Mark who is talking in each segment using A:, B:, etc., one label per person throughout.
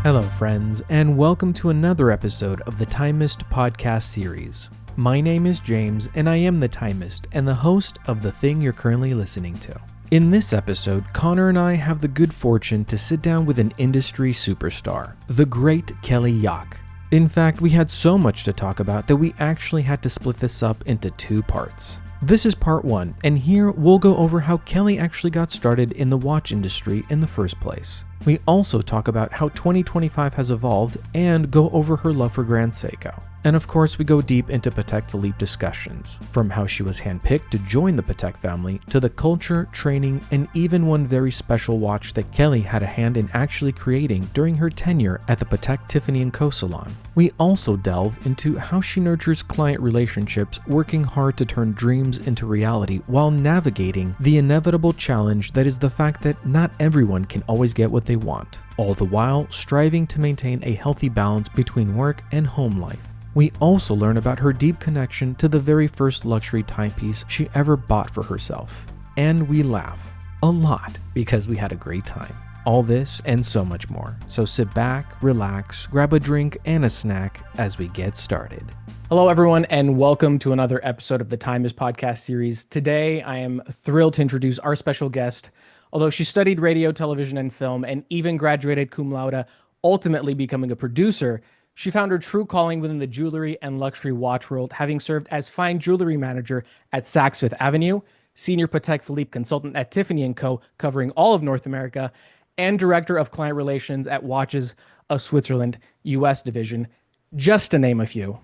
A: Hello, friends, and welcome to another episode of the Timist Podcast Series. My name is James, and I am the Timist and the host of the thing you're currently listening to. In this episode, Connor and I have the good fortune to sit down with an industry superstar, the great Kelly Yoch. In fact, we had so much to talk about that we actually had to split this up into two parts. This is part one, and here we'll go over how Kelly actually got started in the watch industry in the first place. We also talk about how 2025 has evolved and go over her love for Grand Seiko. And of course, we go deep into Patek Philippe discussions, from how she was handpicked to join the Patek family, to the culture, training, and even one very special watch that Kelly had a hand in actually creating during her tenure at the Patek Tiffany Co Salon. We also delve into how she nurtures client relationships, working hard to turn dreams into reality while navigating the inevitable challenge that is the fact that not everyone can always get what they want, all the while striving to maintain a healthy balance between work and home life. We also learn about her deep connection to the very first luxury timepiece she ever bought for herself. And we laugh a lot because we had a great time. All this and so much more. So sit back, relax, grab a drink and a snack as we get started. Hello, everyone, and welcome to another episode of the Timist Podcast Series. Today, I am thrilled to introduce our special guest. Although she studied radio, television, and film, and even graduated cum laude, ultimately becoming a producer, she found her true calling within the jewelry and luxury watch world, having served as fine jewelry manager at Saks Fifth Avenue, senior Patek Philippe consultant at Tiffany Co, covering all of North America, and director of client relations at Watches of Switzerland, U.S. division, just to name a few.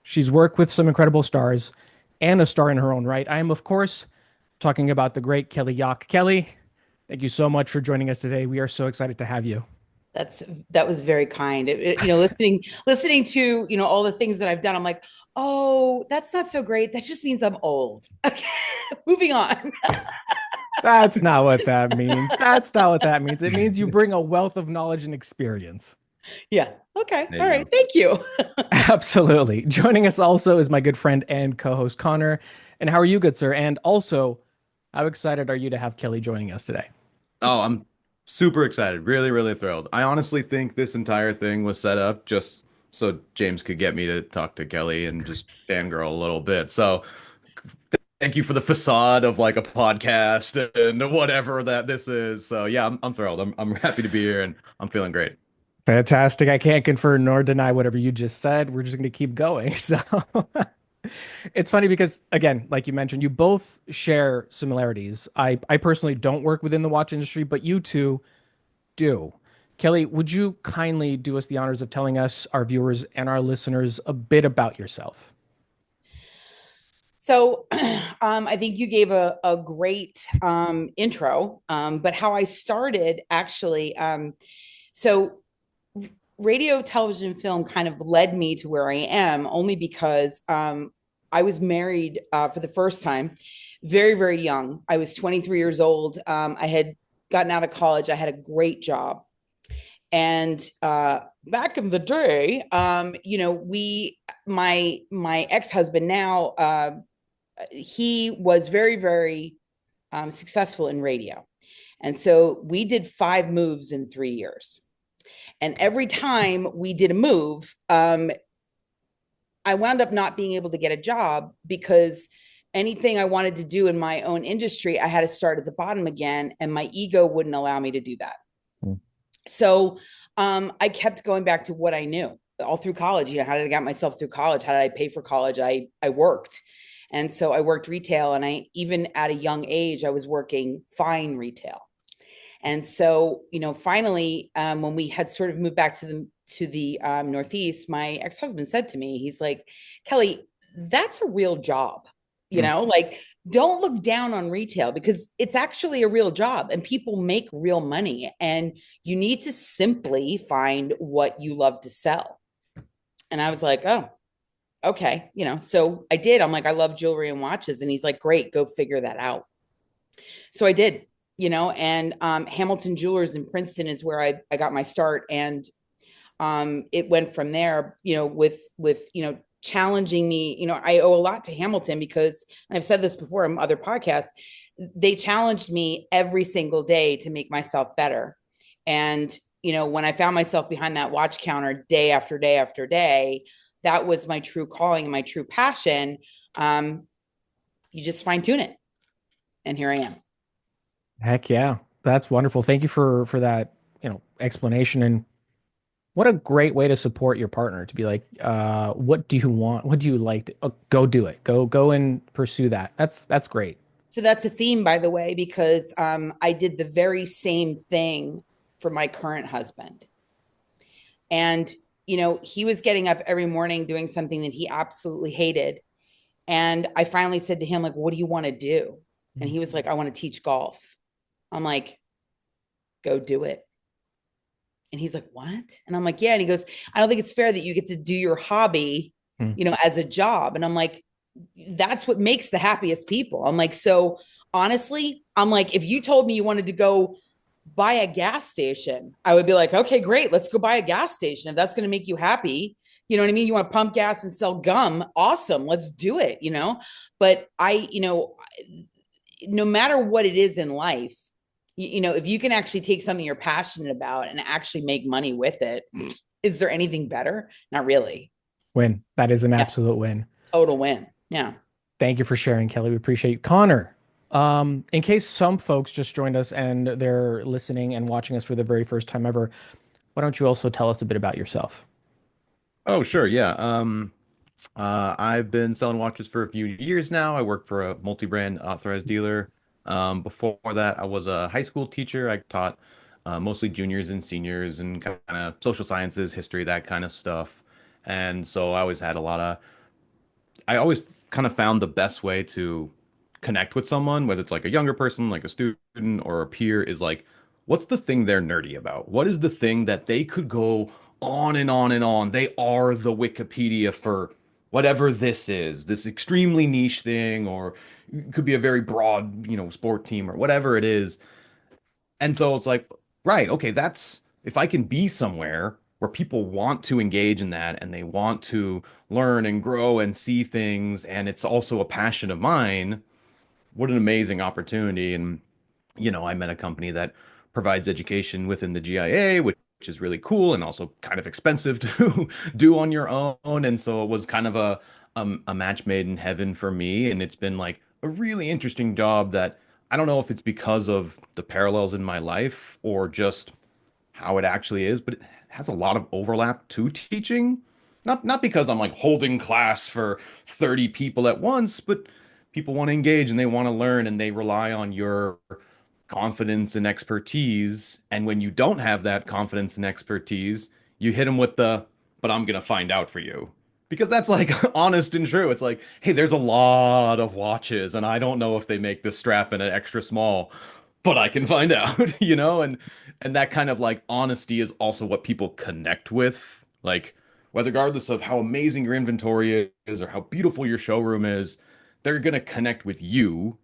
A: She's worked with some incredible stars and a star in her own right. I am, of course, talking about the great Kelly Yoch. Kelly, thank you so much for joining us today. We are so excited to have you.
B: That was very kind. Listening to, all the things that I've done, I'm like, oh, that's not so great. That just means I'm old. Okay, moving on.
A: That's not what that means. That's not what that means. It means you bring a wealth of knowledge and experience.
B: Yeah. Okay. All right. Thank you.
A: Absolutely. Joining us also is my good friend and co-host Connor. And how are you, good sir? And also, how excited are you to have Kelly joining us today?
C: Oh, I'm super excited. Really, really thrilled. I honestly think this entire thing was set up just so James could get me to talk to Kelly and just fangirl a little bit. So thank you for the facade of like a podcast and whatever that this is. So yeah, I'm thrilled. I'm happy to be here and I'm feeling great.
A: Fantastic. I can't confirm nor deny whatever you just said. We're just going to keep going. So it's funny because, again, like you mentioned, you both share similarities. I personally don't work within the watch industry, but you two do. Kelly, would you kindly do us the honors of telling us, our viewers and our listeners, a bit about yourself?
B: So I think you gave a great intro, but how I started actually, so radio, television, film kind of led me to where I am only because I was married for the first time very, very young. I was 23 years old. I had gotten out of college. I had a great job. And back in the day, my ex-husband now, he was very, very successful in radio. And so we did 5 moves in 3 years. And every time we did a move, I wound up not being able to get a job because anything I wanted to do in my own industry, I had to start at the bottom again. And my ego wouldn't allow me to do that. So I kept going back to what I knew all through college. How did I get myself through college? How did I pay for college? I worked. And so I worked retail. And I, even at a young age, I was working fine retail. And so, finally, when we had sort of moved back to the Northeast, my ex-husband said to me, he's like, Kelly, that's a real job, like, don't look down on retail because it's actually a real job and people make real money and you need to simply find what you love to sell. And I was like, oh, okay. So I did. I'm like, I love jewelry and watches. And he's like, great, go figure that out. So I did. And Hamilton Jewelers in Princeton is where I got my start. And it went from there, with challenging me. I owe a lot to Hamilton because, and I've said this before on other podcasts, they challenged me every single day to make myself better. And when I found myself behind that watch counter day after day after day, that was my true calling and my true passion. You just fine tune it. And here I am.
A: Heck yeah. That's wonderful. Thank you for that, explanation. And what a great way to support your partner, to be like, what do you want? What do you like? Go do it. Go and pursue that. That's great.
B: So that's a theme, by the way, because I did the very same thing for my current husband. And, he was getting up every morning doing something that he absolutely hated. And I finally said to him, like, what do you want to do? And he was like, I want to teach golf. I'm like, go do it. And he's like, what? And I'm like, yeah. And he goes, I don't think it's fair that you get to do your hobby, as a job. And I'm like, that's what makes the happiest people. I'm like, so honestly, I'm like, if you told me you wanted to go buy a gas station, I would be like, okay, great. Let's go buy a gas station. If that's going to make you happy, you know what I mean? You want to pump gas and sell gum. Awesome. Let's do it. But no matter what it is in life, if you can actually take something you're passionate about and actually make money with it, is there anything better? Not really.
A: Win. That is an absolute win.
B: Total win. Yeah.
A: Thank you for sharing, Kelly. We appreciate you. Connor, in case some folks just joined us and they're listening and watching us for the very first time ever, why don't you also tell us a bit about yourself?
C: Oh, sure. Yeah. I've been selling watches for a few years now. I work for a multi-brand authorized dealer. Before that, I was a high school teacher. I taught mostly juniors and seniors and kind of social sciences, history, that kind of stuff. And so I always kind of found the best way to connect with someone, whether it's like a younger person, like a student or a peer, is like, what's the thing they're nerdy about? What is the thing that they could go on and on and on? They are the Wikipedia for whatever this is, this extremely niche thing, or it could be a very broad, sport team or whatever it is. And so it's like, right, okay, that's if I can be somewhere where people want to engage in that and they want to learn and grow and see things, and it's also a passion of mine, what an amazing opportunity. And, I met a company that provides education within the GIA, which is really cool and also kind of expensive to do on your own. And so it was kind of a match made in heaven for me. And it's been like a really interesting job that I don't know if it's because of the parallels in my life or just how it actually is, but it has a lot of overlap to teaching. Not because I'm like holding class for 30 people at once, but people want to engage and they want to learn and they rely on your confidence and expertise. And when you don't have that confidence and expertise, you hit them with but I'm going to find out for you. Because that's like honest and true. It's like, hey, there's a lot of watches and I don't know if they make this strap in an extra small, but I can find out, and that kind of like honesty is also what people connect with. Like, whether regardless of how amazing your inventory is or how beautiful your showroom is, they're going to connect with you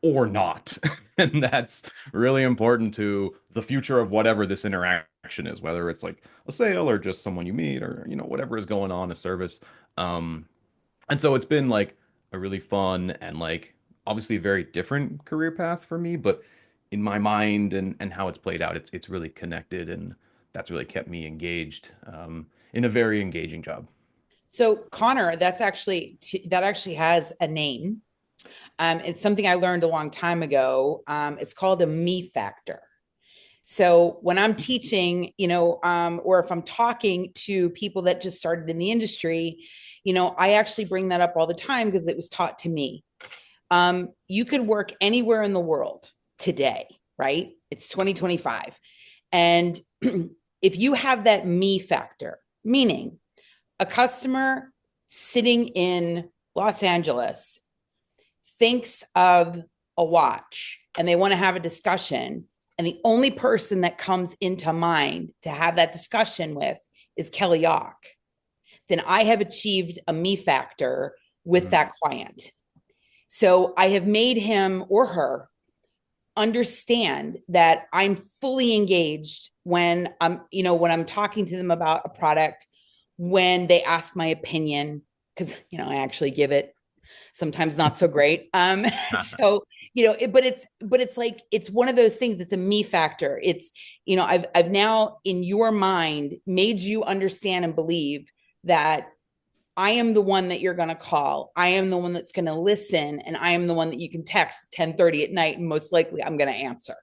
C: or not. And that's really important to the future of whatever this interaction is, whether it's like a sale or just someone you meet or, whatever is going on, a service. And so it's been like a really fun and like obviously a very different career path for me, but in my mind and how it's played out, it's really connected and that's really kept me engaged in a very engaging job.
B: So Connor, that actually has a name. It's something I learned a long time ago. It's called a me factor. So when I'm teaching, or if I'm talking to people that just started in the industry, I actually bring that up all the time because it was taught to me. You could work anywhere in the world today, right? It's 2025. And if you have that me factor, meaning a customer sitting in Los Angeles thinks of a watch and they want to have a discussion, and the only person that comes into mind to have that discussion with is Kelly Yoch, then I have achieved a me factor with that client. So I have made him or her understand that I'm fully engaged when I'm talking to them about a product, when they ask my opinion, because, I actually give it. sometimes not so great. So, but it's like, it's one of those things. It's a me factor. It's, I've now in your mind made you understand and believe that I am the one that you're going to call. I am the one that's going to listen. And I am the one that you can text 10:30 at night. And most likely I'm going to answer.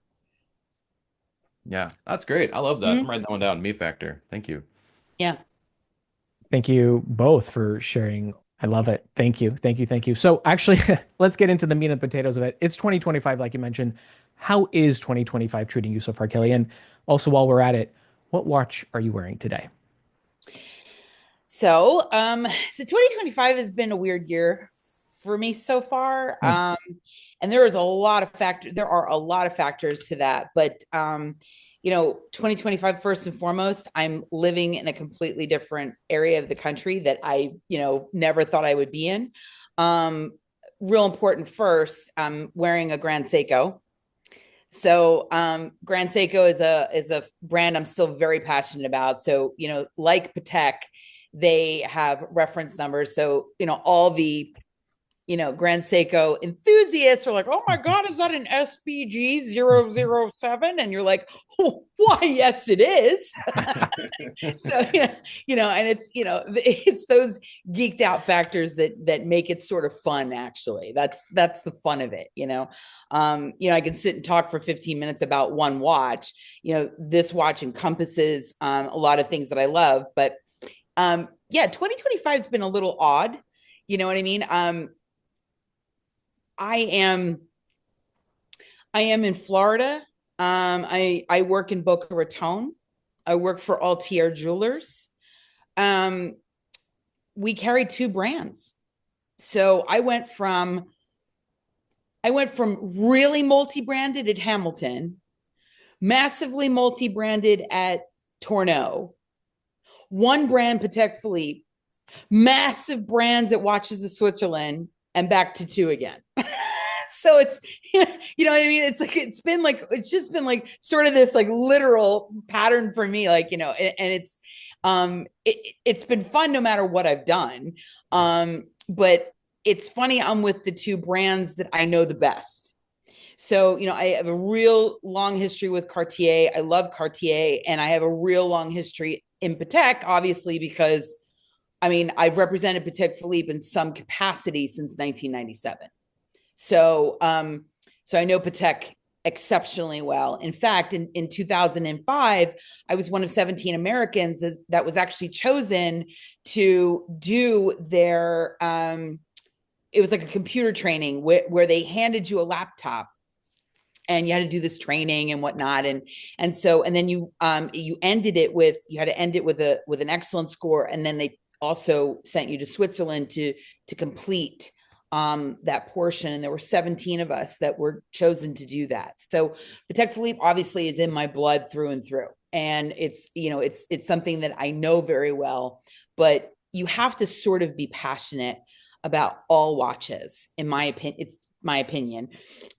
C: Yeah, that's great. I love that. I'm writing that one down. Me factor. Thank you.
B: Yeah.
A: Thank you both for sharing. I love it. Thank you. Thank you. Thank you. So actually, let's get into the meat and potatoes of it. It's 2025, like you mentioned. How is 2025 treating you so far, Kelly? And also, while we're at it, what watch are you wearing today?
B: So 2025 has been a weird year for me so far. And there are a lot of factors to that, but 2025, first and foremost, I'm living in a completely different area of the country that I, never thought I would be in. Real important first, I'm wearing a Grand Seiko. So Grand Seiko is a brand I'm still very passionate about. So, like Patek, they have reference numbers. So, all the Grand Seiko enthusiasts are like, oh my God, is that an SBG 007? And you're like, oh, why, yes, it is. So, and it's those geeked out factors that make it sort of fun, actually. That's the fun of it, I can sit and talk for 15 minutes about one watch. This watch encompasses a lot of things that I love, but 2025 has been a little odd. You know what I mean? I am in Florida. I work in Boca Raton. I work for Altier Jewelers. We carry two brands. So I went from really multi-branded at Hamilton, massively multi-branded at Tourneau, one brand Patek Philippe, massive brands at Watches of Switzerland, and back to two again. So it's, you know what I mean? It's like, it's just been like sort of this like literal pattern for me, like, and it's, it's been fun no matter what I've done. But it's funny, I'm with the two brands that I know the best. So, I have a real long history with Cartier. I love Cartier, and I have a real long history in Patek, obviously, because I've represented Patek Philippe in some capacity since 1997. So, so I know Patek exceptionally well. In fact, in 2005, I was one of 17 Americans that was actually chosen to do their, it was like a computer training where they handed you a laptop and you had to do this training and whatnot. And then you ended it with, you had to end it with an excellent score. And then they also sent you to Switzerland to complete that portion. And there were 17 of us that were chosen to do that. So Patek Philippe obviously is in my blood through and through. And it's, it's something that I know very well, but you have to sort of be passionate about all watches, in my opinion. It's my opinion,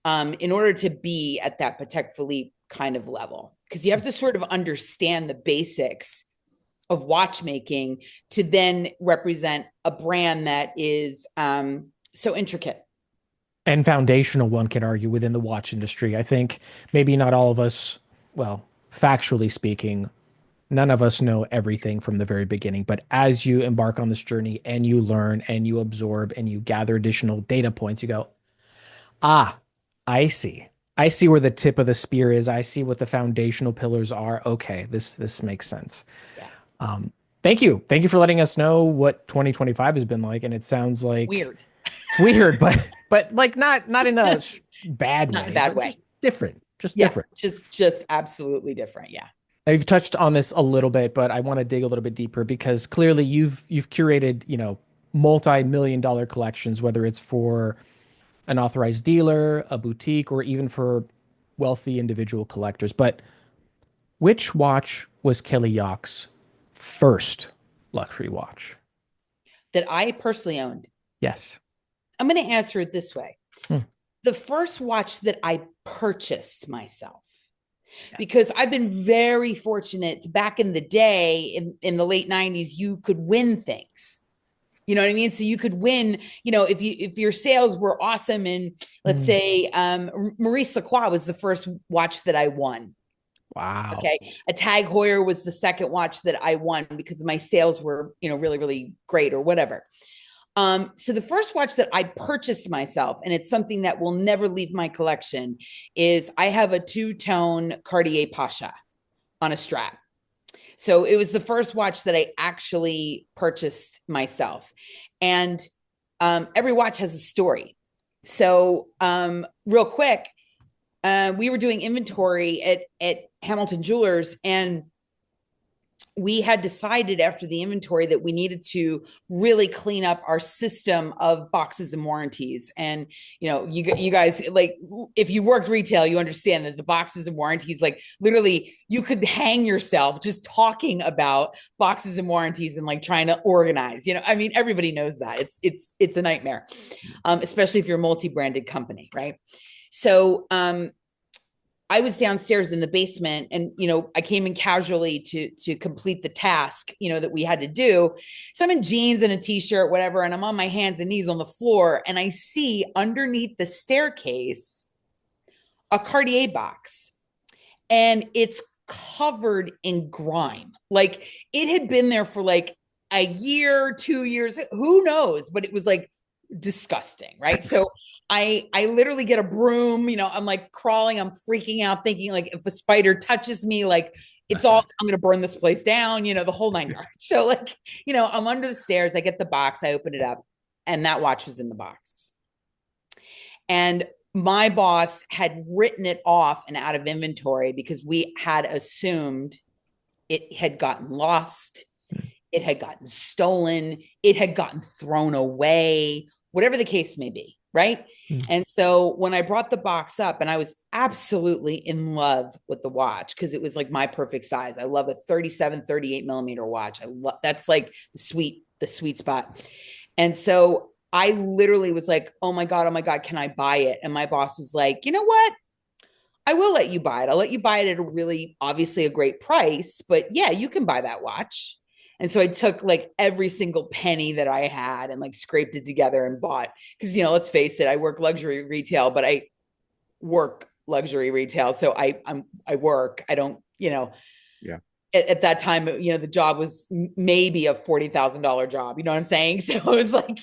B: in order to be at that Patek Philippe kind of level, because you have to sort of understand the basics of watchmaking to then represent a brand that is so intricate
A: and foundational, one can argue, within the watch industry. I think maybe not all of us, well, factually speaking, none of us know everything from the very beginning, but as you embark on this journey and you learn and you absorb and you gather additional data points, you go, I see where the tip of the spear is. I see what the foundational pillars are. Okay, this makes sense. Yeah. Thank you for letting us know what 2025 has been like. And it sounds like
B: weird.
A: It's weird, but like not in a bad way.
B: Not a bad way.
A: Just different.
B: Just absolutely different. Yeah.
A: I've touched on this a little bit, but I want to dig a little bit deeper because clearly you've curated, multi-million-dollar collections, whether it's for an authorized dealer, a boutique, or even for wealthy individual collectors. But which watch was Kelly Yoch's first luxury watch
B: that I personally owned?
A: Yes.
B: I'm going to answer it this way. The first watch that I purchased myself, because I've been very fortunate. Back in the day, in the late 90s, you could win things. You know what I mean? So you could win, if your sales were awesome. And let's say Maurice Lacroix was the first watch that I won.
A: Wow.
B: Okay. A Tag Heuer was the second watch that I won because my sales were, really, really great or whatever. So the first watch that I purchased myself, and it's something that will never leave my collection, is I have a two-tone Cartier Pasha on a strap. So it was the first watch that I actually purchased myself. And every watch has a story. So real quick, we were doing inventory at Hamilton Jewelers, and we had decided after the inventory that we needed to really clean up our system of boxes and warranties. And, you guys, like, if you worked retail, you understand that the boxes and warranties, like, literally you could hang yourself just talking about boxes and warranties and like trying to organize, everybody knows that it's a nightmare, especially if you're a multi-branded company. Right. So, I was downstairs in the basement, and, I came in casually to complete the task, that we had to do. So I'm in jeans and a t-shirt, whatever. And I'm on my hands and knees on the floor. And I see underneath the staircase a Cartier box, and it's covered in grime. Like, it had been there for like a year, 2 years, who knows, but it was like disgusting. Right. So I literally get a broom, I'm like crawling, I'm freaking out, thinking like, if a spider touches me, like I'm going to burn this place down, the whole 9 yards. So like, I'm under the stairs, I get the box, I open it up, and that watch was in the box. And my boss had written it off and out of inventory because we had assumed it had gotten lost, it had gotten stolen, it had gotten thrown away, whatever the case may be. Right. And so when I brought the box up, and I was absolutely in love with the watch because it was like my perfect size. I love a 37, 38 millimeter watch. That's like the sweet spot. And so I literally was like, oh my God, can I buy it? And my boss was like, you know what? I will let you buy it. I'll let you buy it at a really, obviously a great price, but yeah, you can buy that watch. And so I took like every single penny that I had and like scraped it together and bought, because, let's face it, I work luxury retail, but I work luxury retail. So I work, I don't,
C: yeah.
B: At that time, the job was maybe a $40,000 job. You know what I'm saying? So it was like,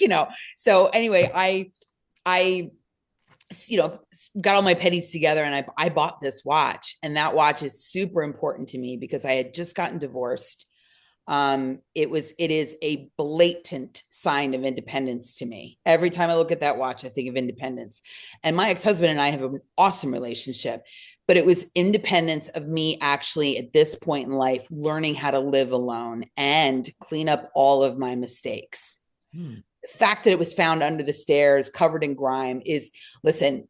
B: so anyway, I got all my pennies together, and I bought this watch, and that watch is super important to me because I had just gotten divorced. It is a blatant sign of independence to me. Every time I look at that watch, I think of independence. And my ex-husband and I have an awesome relationship, but it was independence of me actually at this point in life, learning how to live alone and clean up all of my mistakes. The fact that it was found under the stairs, covered in grime is, listen,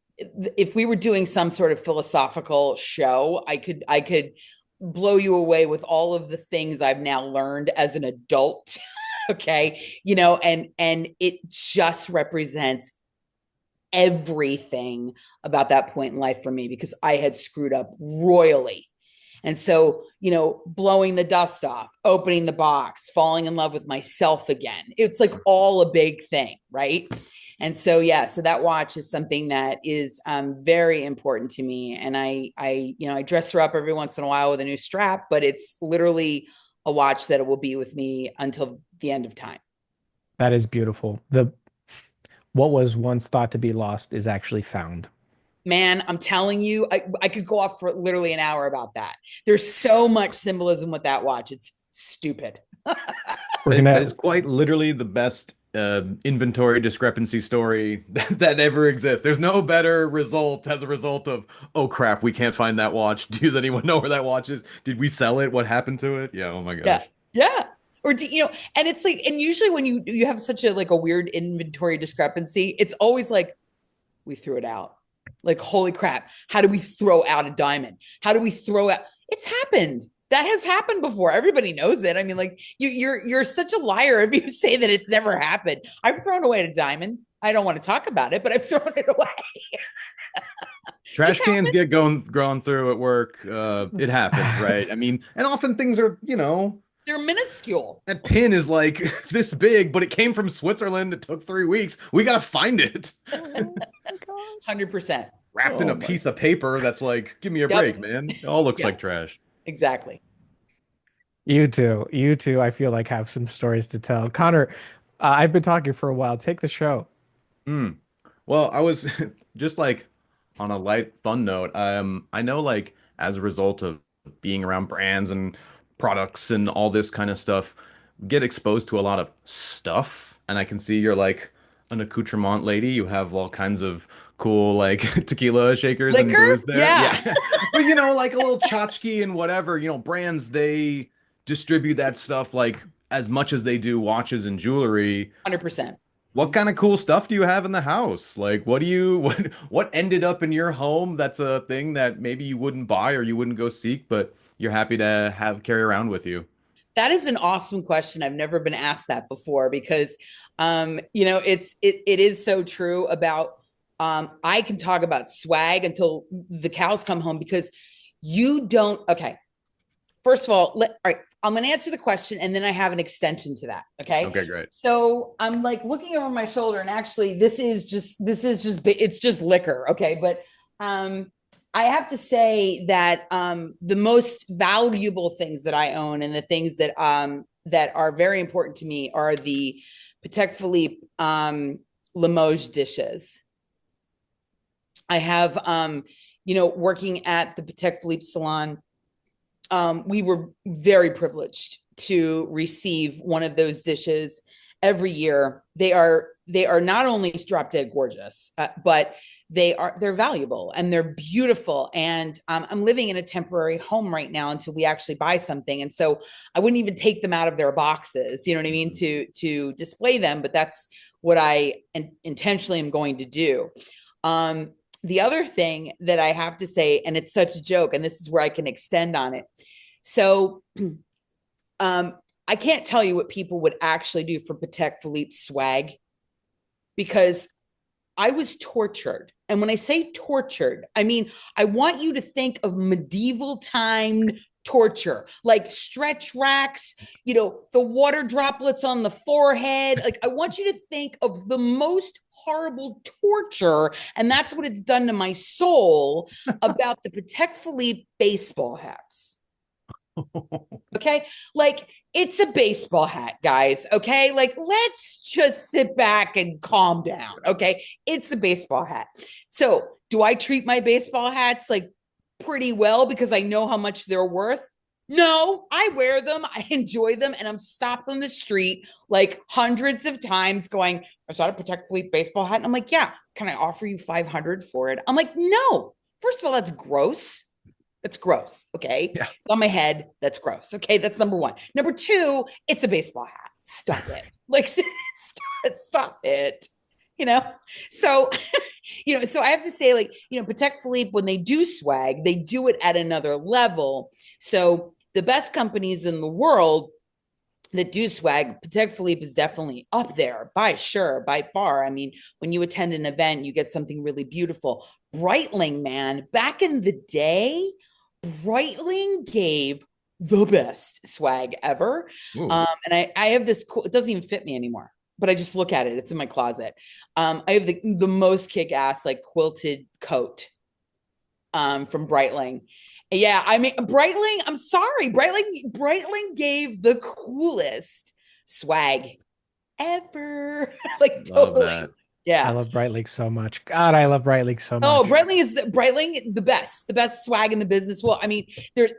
B: if we were doing some sort of philosophical show, I could blow you away with all of the things I've now learned as an adult. Okay. And it just represents everything about that point in life for me, because I had screwed up royally. And so, blowing the dust off, opening the box, falling in love with myself again. It's like all a big thing. Right. And so, yeah, so that watch is something that is very important to me. And I dress her up every once in a while with a new strap, but it's literally a watch that will be with me until the end of time.
A: That is beautiful. What was once thought to be lost is actually found.
B: Man, I'm telling you, I could go off for literally an hour about that. There's so much symbolism with that watch. It's stupid.
C: That is quite literally the best inventory discrepancy story that ever exists. There's no better result as a result of, oh crap, we can't find that watch. Does anyone know where that watch is? Did we sell it? What happened to it? Yeah. Oh my gosh.
B: Yeah. Or and it's like, and usually when you have such a weird inventory discrepancy, it's always like, we threw it out. Like, holy crap, how do we throw out a diamond? How do we throw out? It's happened. That has happened before. Everybody knows it. I mean, like, you're such a liar if you say that it's never happened. I've thrown away a diamond. I don't want to talk about it, but I've thrown it away.
C: Trash cans get grown through at work. It happens, right? I mean, and often things are,
B: They're minuscule.
C: That pin is like this big, but it came from Switzerland. It took 3 weeks. We gotta find it.
A: Oh my gosh.
B: 100%.
C: Wrapped in
A: Oh
C: a
A: my.
C: piece of paper that's like, give me a break,
B: Yep.
C: man. It all looks like
B: Yep.
C: trash.
B: Exactly.
A: You too. You too. I feel like have some stories to tell. Connor, I've been talking for a while. Take the show.
C: Hmm. Well, I was just like on a light, fun note. I know like as a result of being around brands and products and all this kind of stuff, get exposed to a lot of stuff. And I can see you're like an accoutrement lady. You have all kinds of cool like tequila shakers and
B: Liquor?
C: booze there.
B: Yeah.
C: Yeah. But like a little tchotchke and whatever, brands they distribute that stuff like as much as they do watches and jewelry.
B: 100%.
C: What kind of cool stuff do you have in the house? Like, what do you what ended up in your home that's a thing that maybe you wouldn't buy or you wouldn't go seek, but you're happy to have carry around with you?
B: That is an awesome question. I've never been asked that before because it is so true about I can talk about swag until the cows come home because you don't okay. First of all, all right, I'm going to answer the question and then I have an extension to that. Okay.
C: Okay, great.
B: So I'm like looking over my shoulder and actually it's just liquor. Okay. But I have to say that the most valuable things that I own and the things that are very important to me are the Patek Philippe Limoges dishes. I have, working at the Patek Philippe Salon, we were very privileged to receive one of those dishes every year. They are not only drop dead gorgeous, but they're valuable and they're beautiful. And I'm living in a temporary home right now until we actually buy something. And so I wouldn't even take them out of their boxes, you know what I mean, to display them. But that's what I intentionally am going to do. The other thing that I have to say, and it's such a joke, and this is where I can extend on it. So I can't tell you what people would actually do for Patek Philippe swag because I was tortured. And when I say tortured, I mean, I want you to think of medieval time torture, like stretch racks, the water droplets on the forehead. Like, I want you to think of the most horrible torture. And that's what it's done to my soul about the Patek Philippe baseball hats. Okay. Like, it's a baseball hat, guys. Okay. Like, let's just sit back and calm down. Okay. It's a baseball hat. So, do I treat my baseball hats like pretty well because I know how much they're worth? No, I wear them. I enjoy them. And I'm stopped on the street like hundreds of times going, I saw a Patek Philippe baseball hat. And I'm like, yeah, can I offer you 500 for it? I'm like, no. First of all, that's gross. That's gross. Okay.
C: Yeah.
B: It's on my head. That's gross. Okay. That's number one. Number two, it's a baseball hat. Stop it. Like, stop it. So, so I have to say, like, Patek Philippe, when they do swag, they do it at another level. So the best companies in the world that do swag, Patek Philippe is definitely up there by far. I mean, when you attend an event, you get something really beautiful. Breitling, man, back in the day, Breitling gave the best swag ever. And I have this cool, it doesn't even fit me anymore, but I just look at it. It's in my closet. I have the most kick-ass like quilted coat from Breitling. Yeah, I mean, Breitling, I'm sorry. Breitling gave the coolest swag ever. Like, totally. Yeah.
A: I love Breitling so much. God, I love Breitling so much.
B: Oh, Breitling, the best swag in the business. Well, I mean, there's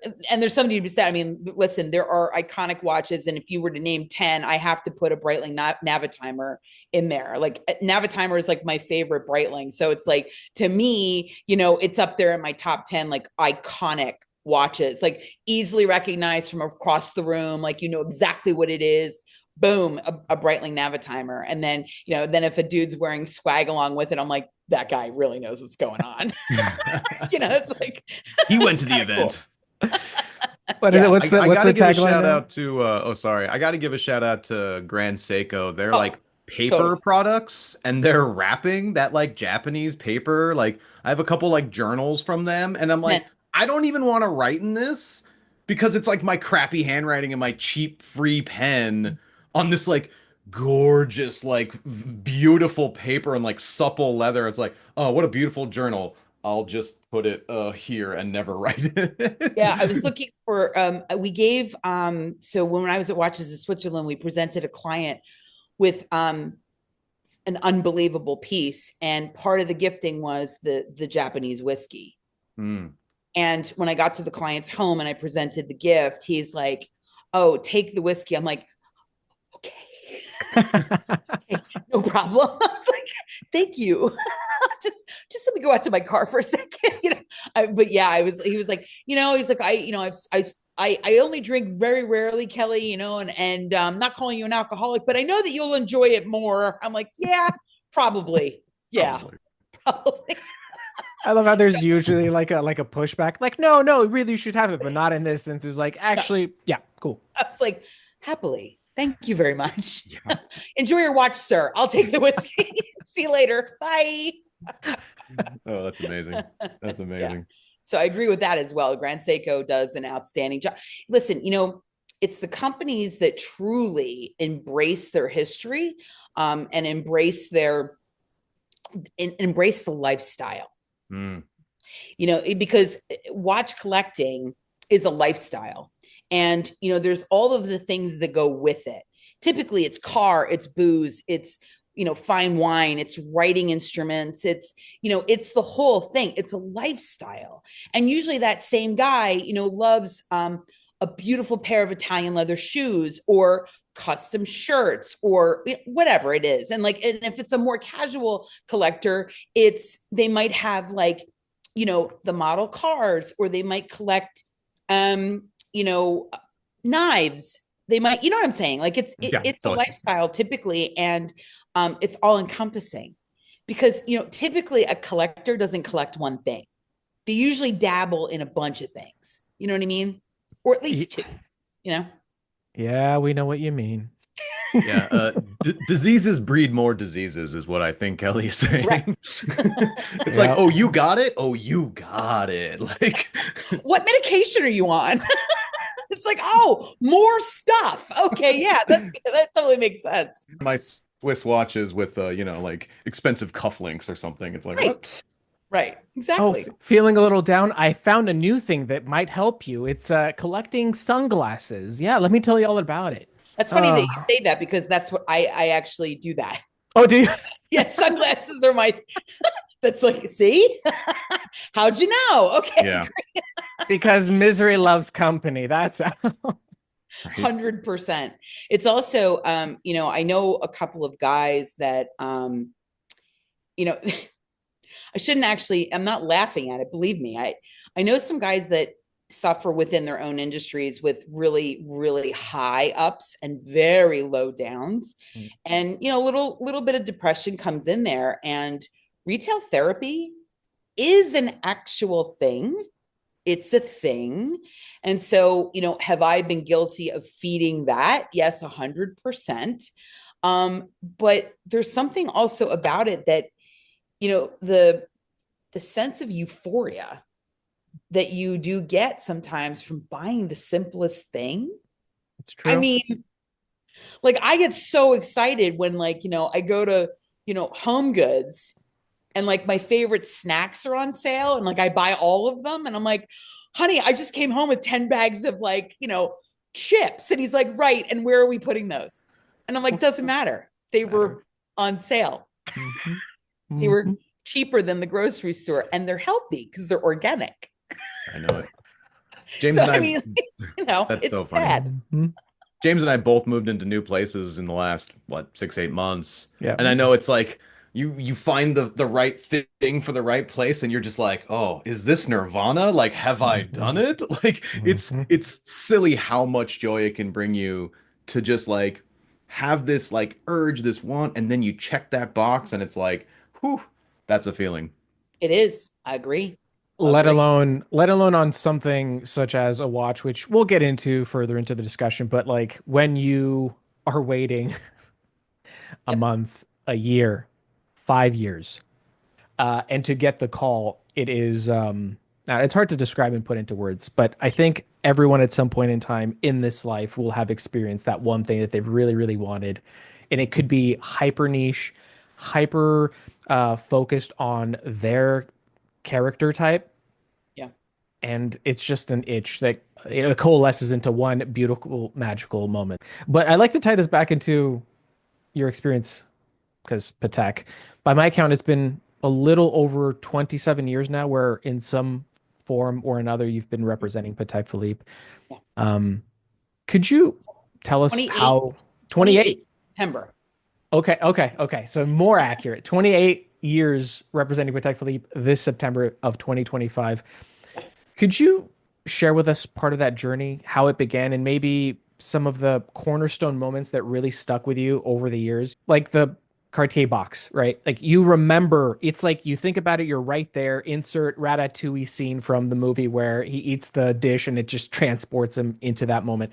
B: something to be said. I mean, listen, there are iconic watches, and if you were to name 10, I have to put a Breitling Navitimer in there. Like, Navitimer is like my favorite Breitling. So it's like, to me, it's up there in my top 10, like, iconic watches, like easily recognized from across the room. Like, exactly what it is. Boom, a Breitling Navitimer. And then, then if a dude's wearing swag along with it, I'm like, that guy really knows what's going on. It's like,
C: he went to the event.
A: Cool. What is it? What's the tagline?
C: Shout out to I got to give a shout out to Grand Seiko. They're like paper products and they're wrapping that like Japanese paper. Like, I have a couple like journals from them and I'm like, I don't even want to write in this, because it's like my crappy handwriting and my cheap free pen on this like gorgeous, like beautiful paper and like supple leather. It's like, oh, what a beautiful journal. I'll just put it here and never write
B: Yeah, I
C: it.
B: was looking for we gave so when I was at Watches of Switzerland, we presented a client with an unbelievable piece, and part of the gifting was the Japanese whiskey.
C: Hmm.
B: And when I got to the client's home and I presented the gift, he's like, "Oh, take the whiskey." I'm like, "Okay, okay, no problem." I was like, "Thank you." just let me go out to my car for a second, but yeah, he was like, he's like, I only drink very rarely, Kelly, and I'm not calling you an alcoholic, but I know that you'll enjoy it more. I'm like, yeah, probably. Yeah,
C: Probably.
B: probably.
A: I love how there's usually like a pushback, like, no, no, really, you should have it, but not in this instance. It's like,
B: No,
A: actually, yeah, cool.
B: I was like, happily. Thank you very much.
C: Yeah.
B: Enjoy your watch, sir. I'll take the whiskey. See you later. Bye.
C: Oh, that's amazing. That's
B: Yeah.
C: amazing.
B: So I agree with that as well. Grand Seiko does an outstanding job. Listen, it's the companies that truly embrace their history, and embrace embrace the lifestyle.
C: Mm.
B: Because watch collecting is a lifestyle, and there's all of the things that go with it. Typically, it's car, it's booze, it's fine wine, it's writing instruments, it's the whole thing. It's a lifestyle. And usually that same guy loves a beautiful pair of Italian leather shoes, or custom shirts, or whatever it is. And if it's a more casual collector, they might have the model cars, or they might collect knives. They might, what I'm saying? Like
C: Yeah,
B: it's a
C: totally.
B: lifestyle typically, and it's all encompassing, because typically a collector doesn't collect one thing. They usually dabble in a bunch of things. You know what I mean? Or at least two. You know?
A: Yeah, we know what you mean.
C: Yeah, diseases breed more diseases is what I think Kelly is
B: Right.
C: saying. It's like,
A: Yep.
C: oh, you got it? Oh, you got it. Like,
B: What medication are you on? It's like, oh, more stuff. Okay, yeah, that totally makes sense.
C: my Swiss watches with like expensive cufflinks or something. It's like,
B: Right.
C: what?
B: Right.
A: Oh,
B: Exactly.
A: feeling a little down? I found a new thing that might help you. It's collecting sunglasses. Yeah, let me tell you all about it.
B: That's funny that you
A: Uh,
B: say that, because that's what I actually do that.
A: oh, do you?
B: Yes, sunglasses are my that's like, see? How'd you know? Okay,
C: Yeah,
A: Because misery loves company. That's
C: right.
B: 100%. It's also I know a couple of guys that you know, I shouldn't actually, I'm not laughing at it. Believe me. I know some guys that suffer within their own industries with really, really high ups and very low downs. And, little bit of depression comes in there, and retail therapy is an actual thing. It's a thing. And so, have I been guilty of feeding that? Yes, 100%. But there's something also about it that, the sense of euphoria that you do get sometimes from buying the simplest thing.
A: it's
B: I
A: true.
B: mean, I get so excited when I go to, Home Goods, and my favorite snacks are on sale, and I buy all of them, and I'm like, "Honey, I just came home with 10 bags of chips." And he's like, "Right, and where are we putting those?" And I'm like, "Doesn't matter. They were on sale.
A: Mhm.
B: They were
A: Mhm.
B: cheaper than the grocery store, and they're healthy because they're organic."
C: I know it. James
B: So
C: and
B: I
C: I,
B: mean,
C: that's
B: it's
C: so funny.
B: bad.
A: Mhm.
C: James and I both moved into new places in the last, what, 6, 8 months.
A: Yeah.
C: And I know it's like you find the right thing for the right place, and you're just like, oh, is this Nirvana? Like, have I done
A: Mhm.
C: it? Like,
A: Mhm.
C: it's silly how much joy it can bring you to just like have this like urge, this want, and then you check that box, and it's like, whew, that's a feeling.
B: It is. I agree.
A: Let
B: Agree.
A: alone let alone on something such as a watch, which we'll get into further into the discussion, but like when you are waiting a
B: Yep.
A: month, a year, 5 years, and to get the call, it is now it's hard to describe and put into words, but I think everyone at some point in time in this life will have experienced that one thing that they've really, really wanted. And it could be hyper niche, hyper focused on their character type.
B: Yeah.
A: And it's just an itch that coalesces into one beautiful, magical moment. But I'd like to tie this back into your experience because Patek, by my count, it's been a little over 27 years now where in some form or another you've been representing Patek Philippe.
B: Yeah.
A: Could you tell us
B: 28,
A: how
B: 28 September.
A: Okay. So more accurate. 28 years representing Patek Philippe this September of 2025. Could you share with us part of that journey, how it began, and maybe some of the cornerstone moments that really stuck with you over the years? Like the Cartier box, right? Like you remember, it's like you think about it, you're right there. Insert Ratatouille scene from the movie where he eats the dish and it just transports him into that moment.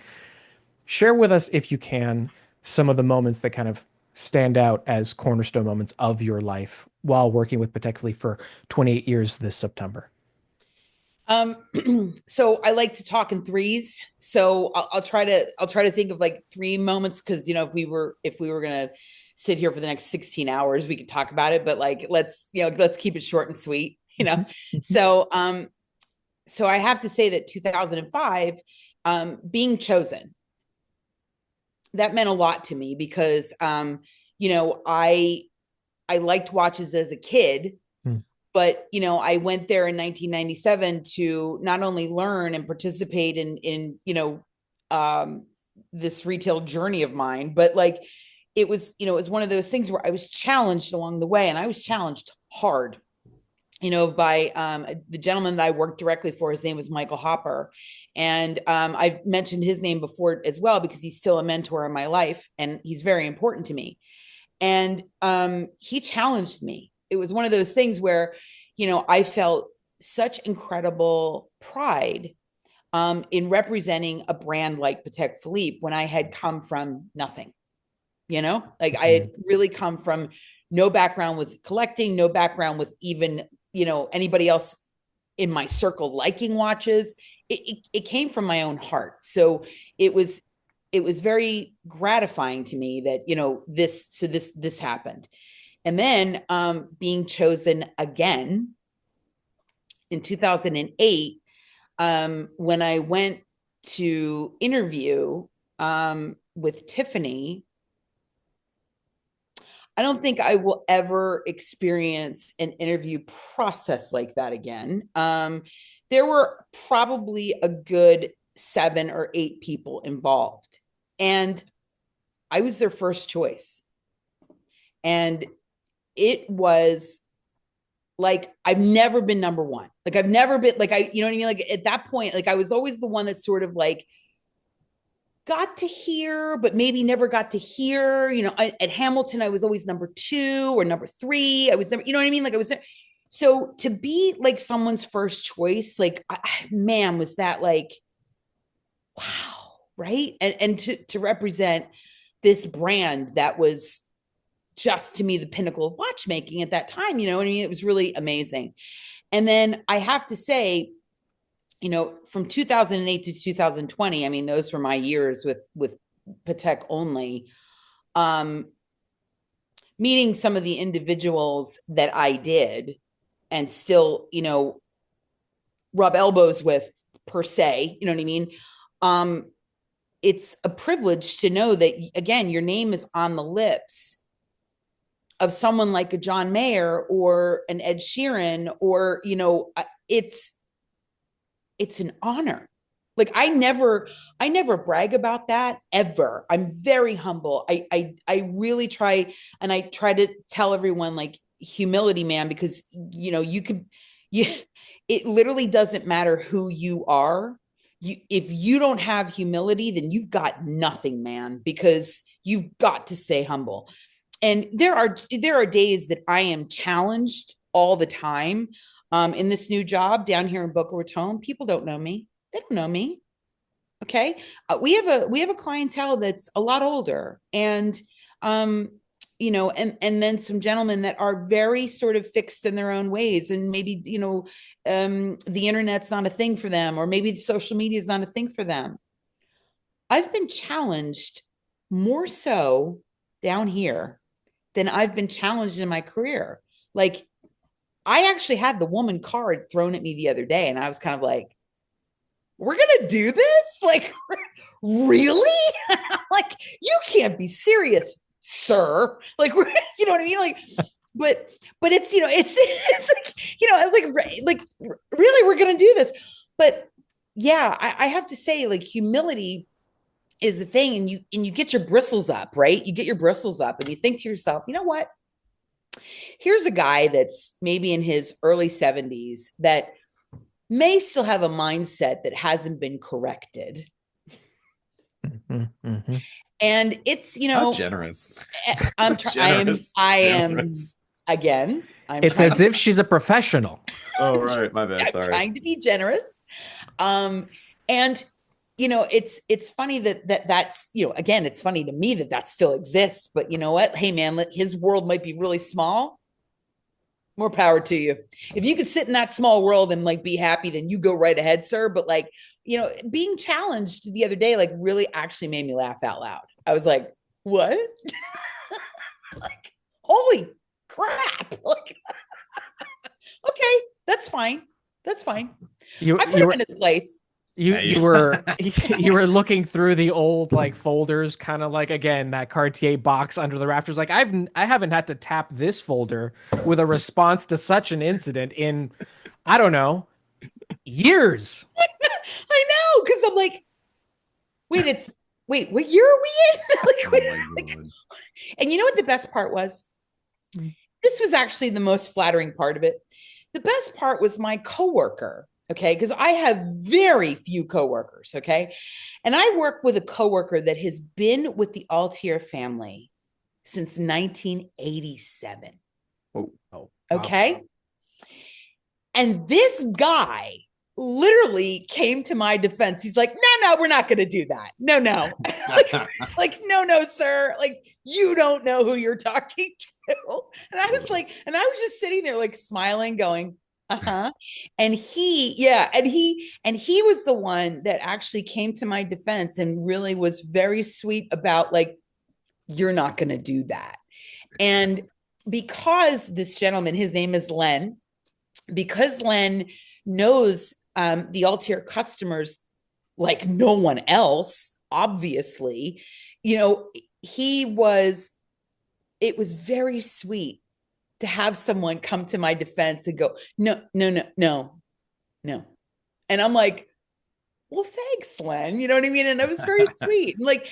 A: Share with us, if you can, some of the moments that kind of stand out as cornerstone moments of your life while working with Patek Philippe for 28 years this September.
B: So I like to talk in threes. So I'll try to think of like three moments. Cause if we were going to sit here for the next 16 hours, we could talk about it, but like, let's keep it short and sweet, So, so I have to say that 2005, being chosen, that meant a lot to me because, I liked watches as a kid. But, I went there in 1997 to not only learn and participate in this retail journey of mine, but like, it was one of those things where I was challenged along the way, and I was challenged hard, by the gentleman that I worked directly for. His name was Michael Hopper. And I've mentioned his name before as well, because he's still a mentor in my life and he's very important to me. And he challenged me. It was one of those things where, I felt such incredible pride in representing a brand like Patek Philippe when I had come from nothing, like I had really come from no background with collecting, no background with even, anybody else in my circle liking watches. It came from my own heart. So it was very gratifying to me that, this happened. And then being chosen again in 2008, when I went to interview with Tiffany, I don't think I will ever experience an interview process like that again. There were probably a good 7 or 8 people involved, and I was their first choice. And it was like, I've never been number one. Like I've never been like, you know what I mean? Like at that point, like I was always the one that sort of like got to hear, but maybe never got to hear, at Hamilton, I was always number 2 or number 3. I was never, you know what I mean? Like I was there. So to be like someone's first choice, like, man, was that like, wow. Right. And to represent this brand that was just, to me, the pinnacle of watchmaking at that time, you know what I mean? It was really amazing. And then I have to say, from 2008 to 2020, I mean, those were my years with Patek only. Meeting some of the individuals that I did and still, rub elbows with, per se, you know what I mean? It's a privilege to know that, again, your name is on the lips of someone like a John Mayer or an Ed Sheeran, or, it's an honor. Like I never brag about that ever. I'm very humble. I really try, and I try to tell everyone like humility, man, because it literally doesn't matter who you are. If you don't have humility, then you've got nothing, man, because you've got to stay humble. And there are days that I am challenged all the time. In this new job down here in Boca Raton, people don't know me. They don't know me. Okay. We have a clientele that's a lot older. And, and then some gentlemen that are very sort of fixed in their own ways, and maybe, the internet's not a thing for them, or maybe social media is not a thing for them. I've been challenged more so down here than I've been challenged in my career. Like, I actually had the woman card thrown at me the other day, and I was kind of like, we're going to do this? Like, really? Like, you can't be serious, sir. Like, you know what I mean? Like, but it's, it's like, really, we're going to do this. But yeah, I have to say, like, humility is the thing. And you get your bristles up, right? You get your bristles up and you think to yourself, you know what? Here's a guy that's maybe in his early 70s that may still have a mindset that hasn't been corrected.
A: Mm-hmm, mm-hmm.
B: And it's,
C: How generous.
B: I'm trying. I am again.
A: It's as if she's a professional.
C: Oh, right. My bad. Sorry.
B: I'm trying to be generous. And it's funny that's, again, it's funny to me that still exists, but you know what? Hey man, his world might be really small. More power to you. If you could sit in that small world and like be happy, then you go right ahead, sir. But like, being challenged the other day, like really actually made me laugh out loud. I was like, what? Like, holy crap. Like, okay, that's fine. That's fine. I put him in his place.
A: You were looking through the old like folders, kind of like, again, that Cartier box under the rafters. Like, I haven't had to tap this folder with a response to such an incident in, I don't know, years.
B: I know, because I'm like, wait, what year are we in? And you know what the best part was? This was actually the most flattering part of it. The best part was my coworker. Okay. Because I have very few coworkers. Okay. And I work with a coworker that has been with the Altier family since 1987.
C: Oh,
B: okay.
C: Wow.
B: And this guy literally came to my defense. He's like, no, we're not going to do that. No. like, no, sir. Like, you don't know who you're talking to. And I was like, and I was just sitting there like smiling, going, uh-huh. And he was the one that actually came to my defense and really was very sweet about like, you're not going to do that. And because this gentleman, his name is Len, because Len knows the Altier customers like no one else, obviously, it was very sweet to have someone come to my defense and go, no. And I'm like, well, thanks, Len. You know what I mean? And it was very sweet. And like,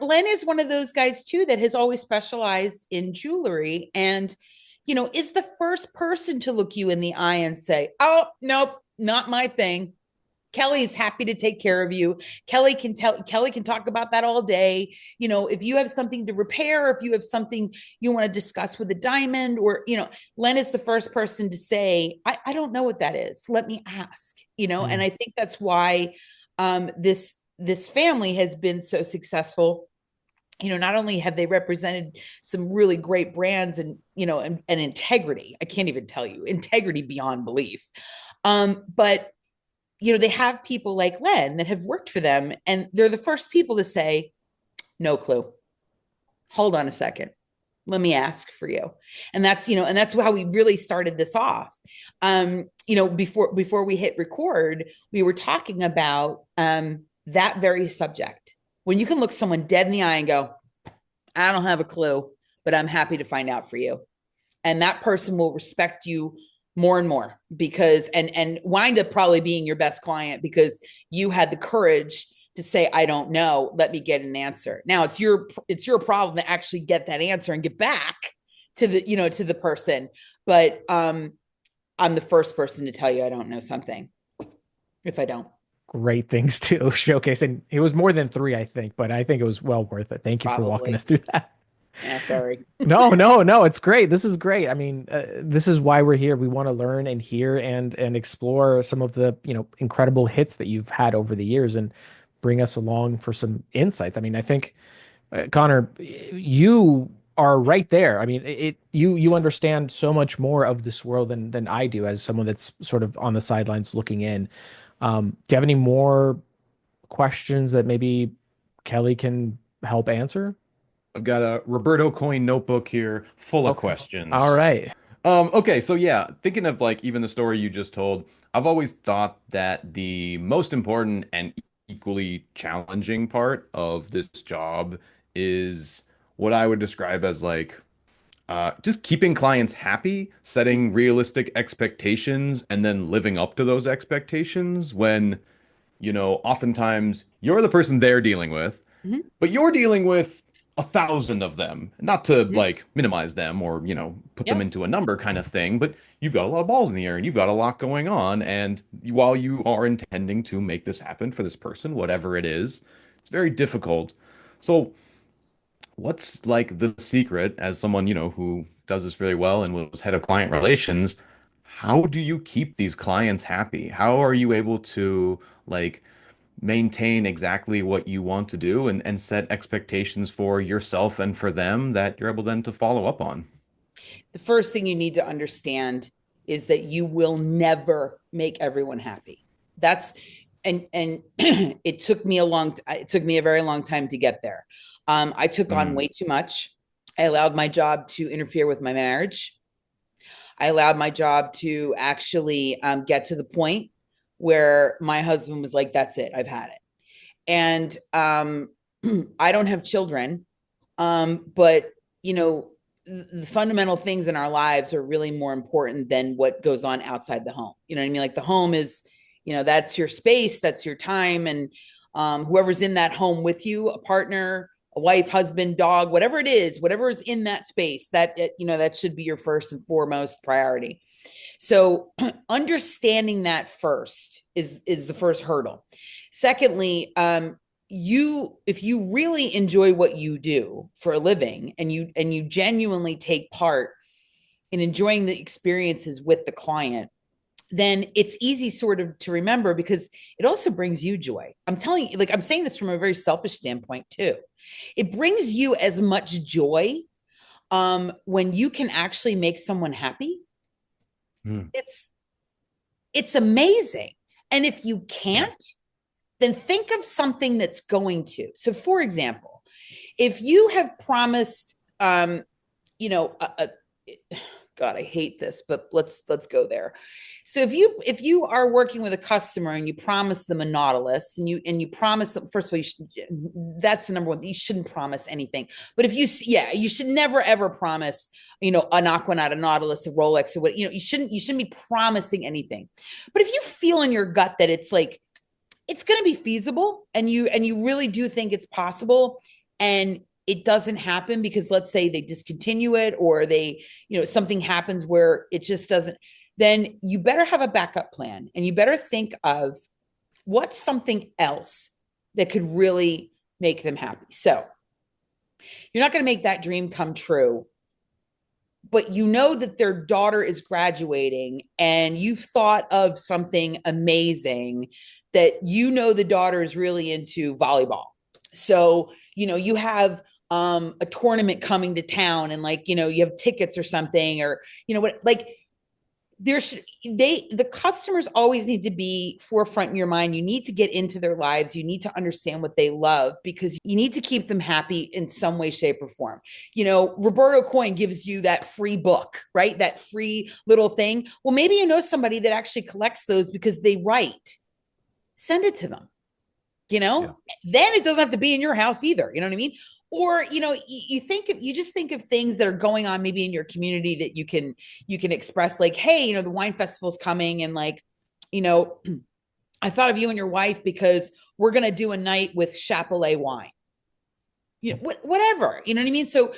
B: Len is one of those guys too, that has always specialized in jewelry and, is the first person to look you in the eye and say, oh, nope, not my thing. Kelly is happy to take care of you. Kelly can talk about that all day. If you have something to repair, if you have something you want to discuss with a diamond, or, Len is the first person to say, I don't know what that is. Let me ask, and I think that's why this family has been so successful. Not only have they represented some really great brands and, and integrity, I can't even tell you, integrity beyond belief. But they have people like Len that have worked for them, and they're the first people to say, no clue. Hold on a second. Let me ask for you. And that's how we really started this off. Before we hit record, we were talking about that very subject. When you can look someone dead in the eye and go, I don't have a clue, but I'm happy to find out for you. And that person will respect you more and more because, and wind up probably being your best client because you had the courage to say, I don't know, let me get an answer. Now it's your problem to actually get that answer and get back to the person. But I'm the first person to tell you I don't know something if I don't.
A: Great things to showcase. And it was more than 3, I think, but I think it was well worth it. Thank you for walking us through that.
B: Yeah, sorry.
A: No, it's great. This is great. I mean, this is why we're here. We want to learn and hear and explore some of the, incredible hits that you've had over the years and bring us along for some insights. I mean, I think, Connor, you are right there. I mean, you understand so much more of this world than I do as someone that's sort of on the sidelines looking in. Do you have any more questions that maybe Kelly can help answer?
C: I've got a Roberto Coin notebook here full of
A: Okay. All
C: questions.
A: right.
C: Okay, so yeah, thinking of like even the story you just told, I've always thought that the most important and equally challenging part of this job is what I would describe as like just keeping clients happy, setting realistic expectations, and then living up to those expectations when, oftentimes you're the person they're dealing with,
B: Mhm,
C: but you're dealing with 1,000 of them. Not to
B: mhm.
C: like minimize them or, put them
B: Yep.
C: into a number kind of thing, but you've got a lot of balls in the air and you've got a lot going on. And while you are intending to make this happen for this person, whatever it is, it's very difficult. So, what's like the secret as someone, who does this very well and was head of client relations? How do you keep these clients happy? How are you able to like maintain exactly what you want to do and set expectations for yourself and for them that you're able then to follow up on?
B: The first thing you need to understand is that you will never make everyone happy. That's and it took me a very long time to get there. I took on
C: Mm,
B: way too much. I allowed my job to interfere with my marriage. I allowed my job to actually get to the point where my husband was like, "That's it, I've had it." And I don't have children, but you know, the fundamental things in our lives are really more important than what goes on outside the home. You know what I mean? Like the home is, that's your space, that's your time, and whoever's in that home with you, a partner, a wife, husband, dog, whatever it is, whatever is in that space, that should be your first and foremost priority. So understanding that first is the first hurdle. Secondly, if you really enjoy what you do for a living and you genuinely take part in enjoying the experiences with the client, then it's easy sort of to remember because it also brings you joy. I'm telling you, like I'm saying this from a very selfish standpoint too. It brings you as much joy when you can actually make someone happy.
C: mm,
B: It's amazing. And if you
C: yeah.
B: can't, then think of something that's going to. So for example, if you have promised you know a, God, I hate this, but let's go there. So if you are working with a customer and you promise them a Nautilus and you promise them, first of all, that's the number one. You shouldn't promise anything. But you should never ever promise, an Aquanaut, a Nautilus, a Rolex, or what, you shouldn't be promising anything. But if you feel in your gut that it's like it's going to be feasible and you really do think it's possible and it doesn't happen because let's say they discontinue it or they something happens where it just doesn't, then you better have a backup plan and you better think of what's something else that could really make them happy. So you're not going to make that dream come true, but you know that their daughter is graduating and you've thought of something amazing that the daughter is really into volleyball. So, you have a tournament coming to town and you have tickets or something or, what, like the customers always need to be forefront in your mind. You need to get into their lives. You need to understand what they love because you need to keep them happy in some way, shape, or form. Roberto Coin gives you that free book, right? That free little thing. Well, maybe somebody that actually collects those because they write. Send it to them.
C: Yeah.
B: Then it doesn't have to be in your house either. You know what I mean? Or you just think of things that are going on maybe in your community that you can express, like, hey, the wine festival's coming and like, I thought of you and your wife because we're going to do a night with Chapelet wine, whatever, you know what I mean? So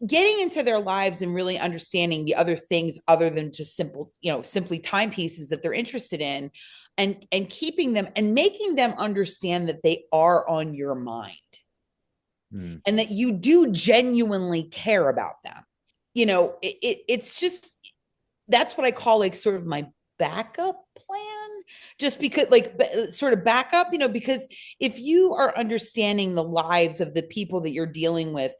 B: getting into their lives and really understanding the other things other than just simply timepieces that they're interested in, and keeping them and making them understand that they are on your mind
C: Mm.
B: and that you do genuinely care about them. It's just, that's what I call like sort of my backup plan. just because sort of back up, because if you are understanding the lives of the people that you're dealing with,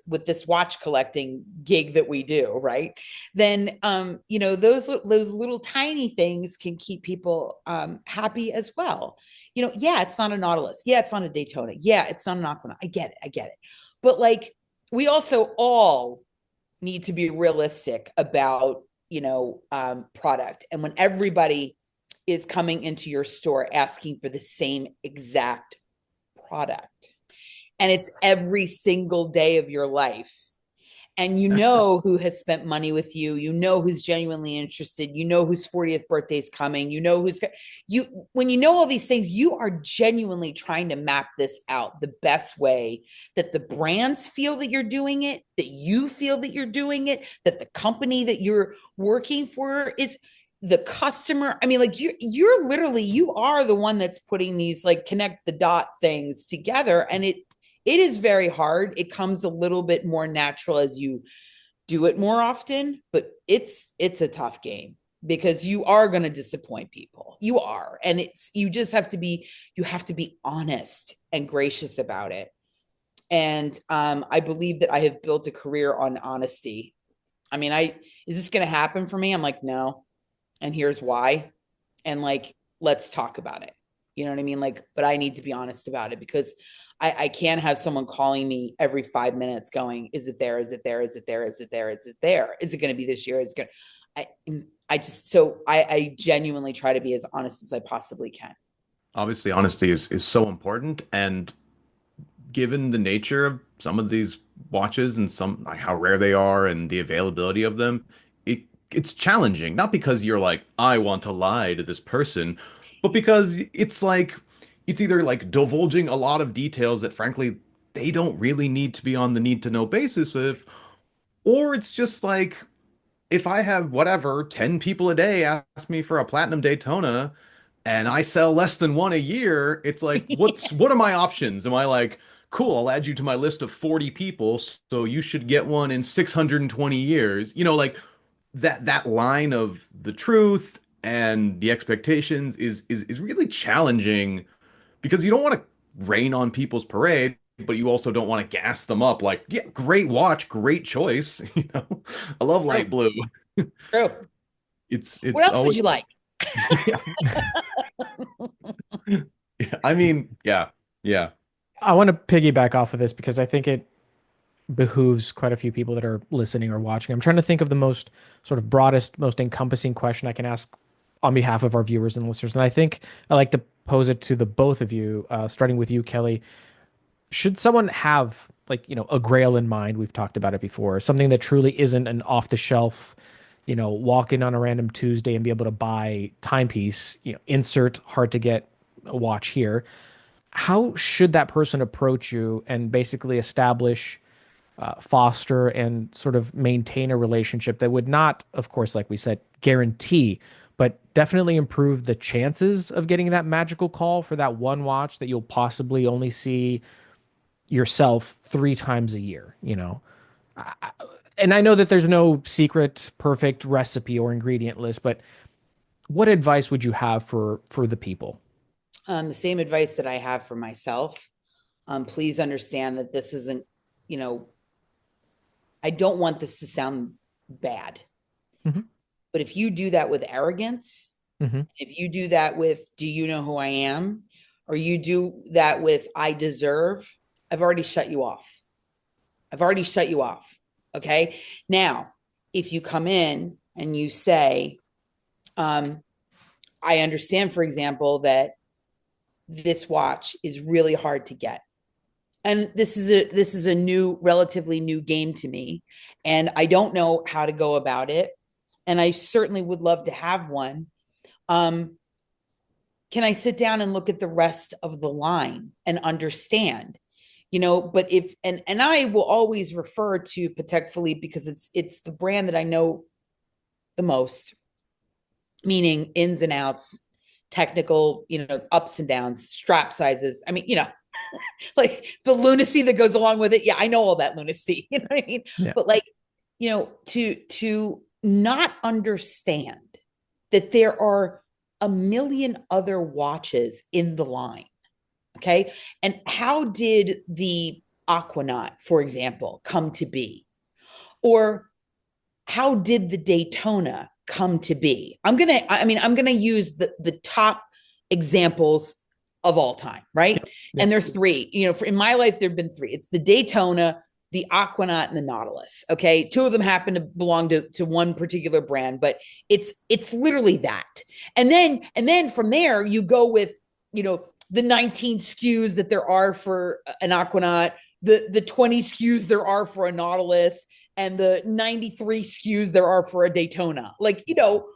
B: with this watch collecting gig that we do, right, then those little tiny things can keep people happy as well. Yeah, it's not a Nautilus, yeah, it's not a Daytona, yeah, it's not an Aquanaut. I get it, but like, we also all need to be realistic about product. And when everybody is coming into your store asking for the same exact product, and it's every single day of your life, and who has spent money with you, who's genuinely interested, whose 40th birthday is coming, when you know all these things, you are genuinely trying to map this out the best way that the brands feel that you're doing it, that you feel that you're doing it, that the company that you're working for is the customer. I mean, like, you're literally, you are the one that's putting these like connect the dot things together. And it is very hard. It comes a little bit more natural as you do it more often, but it's a tough game because you are going to disappoint people. You are. And you have to be honest and gracious about it. And I believe that I have built a career on honesty. I mean, is this going to happen for me? I'm like, no. And here's why. And like, let's talk about it. You know what I mean? Like, but I need to be honest about it because I can't have someone calling me every 5 minutes going, is it there? Is it there? Is it there? Is it there? Is it there? Is it going to be this year? Is it going to, I genuinely try to be as honest as I possibly can.
C: Obviously, honesty is so important. And given the nature of some of these watches and some like how rare they are and the availability of them, it's challenging. Not because you're like, I want to lie to this person, but because it's like, it's either like divulging a lot of details that frankly they don't really need to be on the need to know basis of, or it's just like, if I have whatever 10 people a day ask me for a platinum Daytona and I sell less than one a year, it's like, what are my options? Am I like, cool, I'll add you to my list of 40 people, so you should get one in 620 years. Like that line of the truth and the expectations is really challenging because you don't want to rain on people's parade, but you also don't want to gas them up like, yeah, great watch, great choice. I love light blue.
B: True.
C: It's
B: what else
C: always,
B: would you like?
C: yeah. I mean, yeah.
A: I want to piggyback off of this because I think it behooves quite a few people that are listening or watching. I'm trying to think of the most sort of broadest, most encompassing question I can ask on behalf of our viewers and listeners. And I think I like to pose it to the both of you, starting with you, Kelly. Should someone have a grail in mind? We've talked about it before, something that truly isn't an off the shelf, walk in on a random Tuesday and be able to buy timepiece, insert hard to get a watch here. How should that person approach you and basically establish, foster, and sort of maintain a relationship that would not, of course, like we said, guarantee, but definitely improve the chances of getting that magical call for that one watch that you'll possibly only see yourself 3 times a year, And I know that there's no secret, perfect recipe or ingredient list, but what advice would you have for the people?
B: The same advice that I have for myself. Please understand that this isn't, I don't want this to sound bad, but if you do that with arrogance, if you do that with, do you know who I am? Or you do that with, I deserve, I've already shut you off. Okay. Now, if you come in and you say, I understand, for example, that this watch is really hard to get. And this is a relatively new game to me. And I don't know how to go about it. And I certainly would love to have one. Can I sit down and look at the rest of the line and understand? But if, and I will always refer to Patek Philippe because it's the brand that I know the most, meaning ins and outs, technical, ups and downs, strap sizes. I mean, like the lunacy that goes along with it. Yeah, I know all that lunacy. You know what I mean? Yeah. But like, to not understand that there are a million other watches in the line. Okay. And how did the Aquanaut, for example, come to be? Or how did the Daytona come to be? I'm going to use the top examples of all time, right? Yep. And there are three, in my life, there've been three. It's the Daytona, the Aquanaut, and the Nautilus. Okay. Two of them happen to belong to one particular brand, but it's literally that. And then from there you go with, the 19 SKUs that there are for an Aquanaut, the 20 SKUs there are for a Nautilus, and the 93 SKUs there are for a Daytona. Like,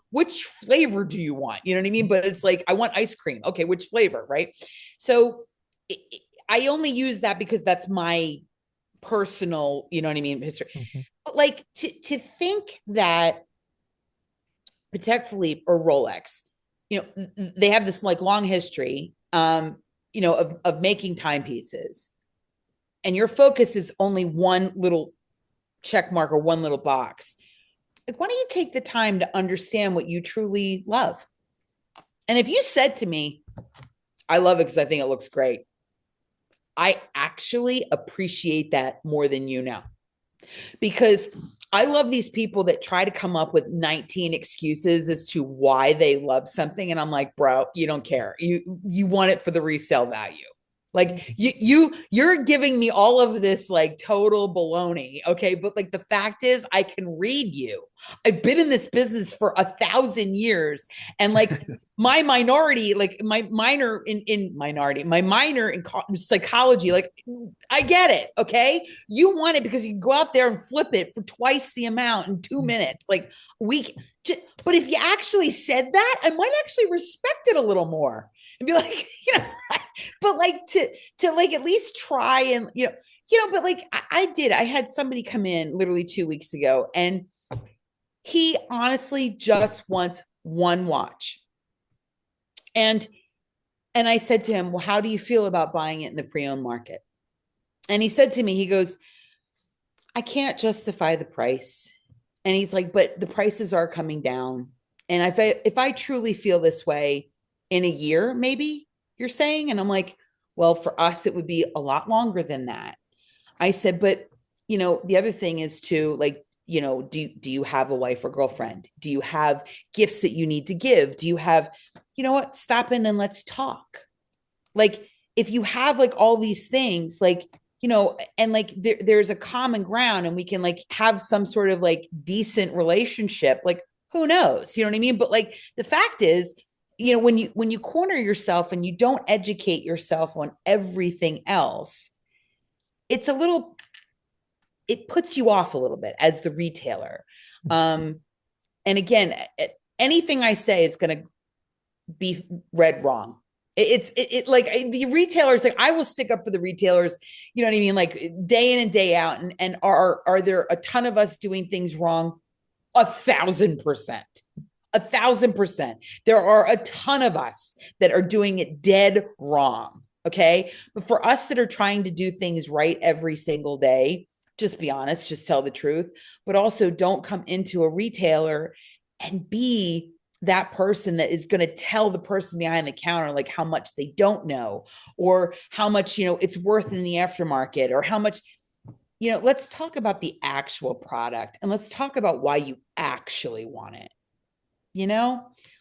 B: which flavor do you want? You know what I mean? But it's like, I want ice cream. Okay, which flavor, right? So I only use that because that's my personal, history. Mm-hmm. But like to think that Patek Philippe or Rolex, they have this like long history, of making timepieces, and your focus is only one little check mark or one little box. Like, why don't you take the time to understand what you truly love? And if you said to me, I love it because I think it looks great, I actually appreciate that more than you know. Because I love these people that try to come up with 19 excuses as to why they love something. And I'm like, bro, you don't care. You want it for the resale value. Like you're giving me all of this like total baloney. Okay. But like, the fact is I can read you. I've been in this business for 1,000 years. And like my minority, like my minor in psychology, like I get it. Okay. You want it because you can go out there and flip it for twice the amount in 2 minutes. Like but if you actually said that, I might actually respect it a little more. And be like, but like to like at least try and, but like I had somebody come in literally 2 weeks ago, and he honestly just wants one watch. And I said to him, well, how do you feel about buying it in the pre-owned market? And he said to me, he goes, I can't justify the price. And he's like, but the prices are coming down. And if I truly feel this way, in a year, maybe you're saying. And I'm like, well, for us, it would be a lot longer than that. I said, but, the other thing is too, like, do you have a wife or girlfriend? Do you have gifts that you need to give? Do you have, what, stop in and let's talk. Like, if you have like all these things, like, and like there's a common ground and we can like have some sort of like decent relationship, like, who knows? You know what I mean? But like, the fact is, when you corner yourself and you don't educate yourself on everything else, it puts you off a little bit as the retailer. And again, anything I say is going to be read wrong. It's like the retailers, like I will stick up for the retailers, you know what I mean? Like day in and day out. And are there a ton of us doing things wrong? 1,000%. 1,000%. There are a ton of us that are doing it dead wrong. Okay. But for us that are trying to do things right every single day, just be honest, just tell the truth, but also don't come into a retailer and be that person that is going to tell the person behind the counter, like how much they don't know, or how much, it's worth in the aftermarket, or how much, let's talk about the actual product, and let's talk about why you actually want it.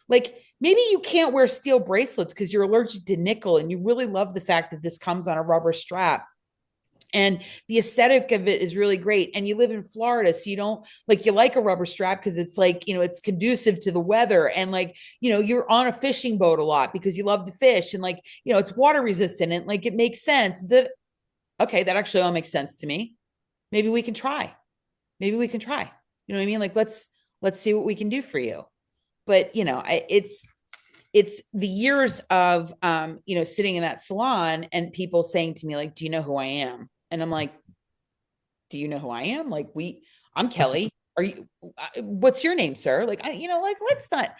B: Like maybe you can't wear steel bracelets because you're allergic to nickel and you really love the fact that this comes on a rubber strap and the aesthetic of it is really great. And you live in Florida, so you like a rubber strap because it's like, it's conducive to the weather. And like, you're on a fishing boat a lot because you love to fish, and like, it's water resistant, and like, it makes sense that, okay, that actually all makes sense to me. Maybe we can try. You know what I mean? Like, let's see what we can do for you. But, it's the years of, sitting in that salon and people saying to me, like, do you know who I am? And I'm like, do you know who I am? Like, I'm Kelly. Are you, what's your name, sir? Like, let's not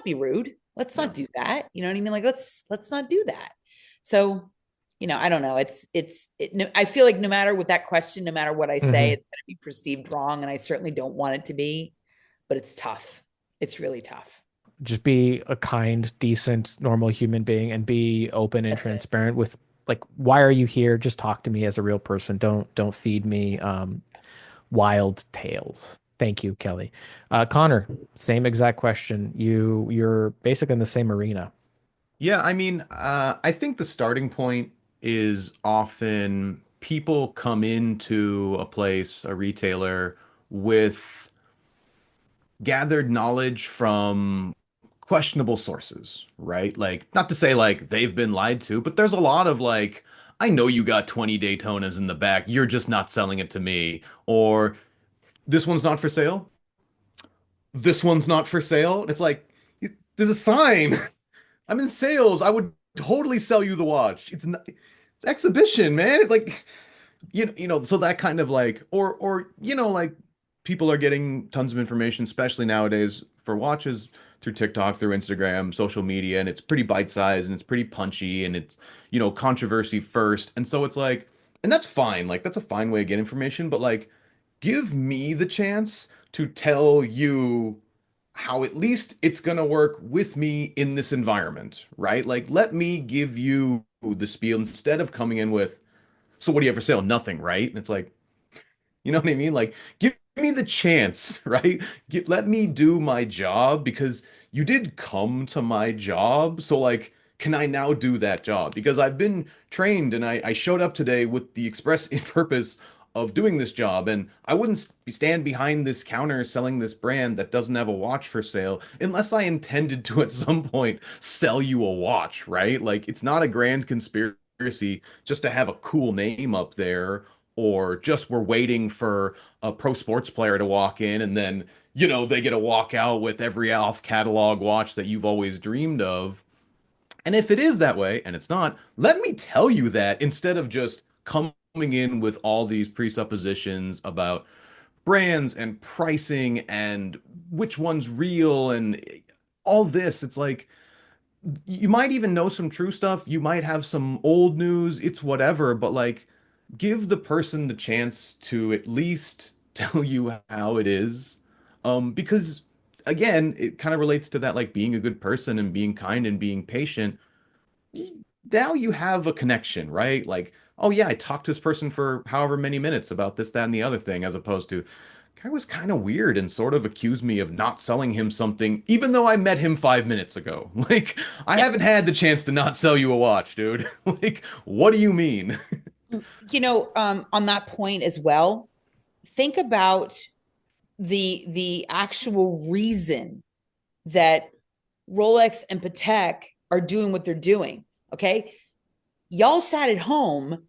B: be rude. Let's not do that. You know what I mean? Like, let's not do that. So, I don't know. I feel like no matter what that question, no matter what I say, it's going to be perceived wrong. And I certainly don't want it to be, but it's tough. It's really tough.
A: just be a kind, decent, normal human being and be open and
B: That's it.
A: transparent with like, why are you here? Just talk to me as a real person. Don't feed me wild tales. Thank you, Kelly. Connor, same exact question. You're basically in the same arena.
C: Yeah, I mean, I think the starting point is often people come into a place, a retailer, with gathered knowledge from questionable sources, right? Like, not to say like they've been lied to, but there's a lot of like, I know you got 20 Daytonas in the back, you're just not selling it to me. Or this one's not for sale. This one's not for sale. It's like, there's a sign. I'm in sales. I would totally sell you the watch. It's not, it's exhibition, man. It's like so that kind of like, or like people are getting tons of information, especially nowadays for watches through TikTok, through Instagram, social media, and it's pretty bite-sized and it's pretty punchy and it's, controversy first. And so it's like, and that's fine. Like that's a fine way to get information, but like give me the chance to tell you how at least it's going to work with me in this environment, right? Like, let me give you the spiel instead of coming in with, so what do you have for sale? Nothing, right? And it's like, you know what I mean? Like, give me the chance, right? Let me do my job because you did come to my job. So, like, can I now do that job? Because I've been trained and I showed up today with the express purpose of doing this job. And I wouldn't stand behind this counter selling this brand that doesn't have a watch for sale unless I intended to at some point sell you a watch, right? Like, it's not a grand conspiracy just to have a cool name up there, or just we're waiting for a pro sports player to walk in and then, they get a walk out with every off catalog watch that you've always dreamed of. And if it is that way, and it's not, let me tell you that instead of just coming in with all these presuppositions about brands and pricing and which one's real and all this. It's like, you might even know some true stuff. You might have some old news. It's whatever, but like, give the person the chance to at least tell you how it is. Because again, it kind of relates to that, like being a good person and being kind and being patient. Now you have a connection, right? Like, oh yeah, I talked to this person for however many minutes about this, that, and the other thing, as opposed to, guy was kind of weird and sort of accused me of not selling him something, even though I met him 5 minutes ago. Like, I
B: Yeah.
C: haven't had the chance to not sell you a watch, dude. Like, what do you mean?
B: On that point as well, think about the actual reason that Rolex and Patek are doing what they're doing. Okay. Y'all sat at home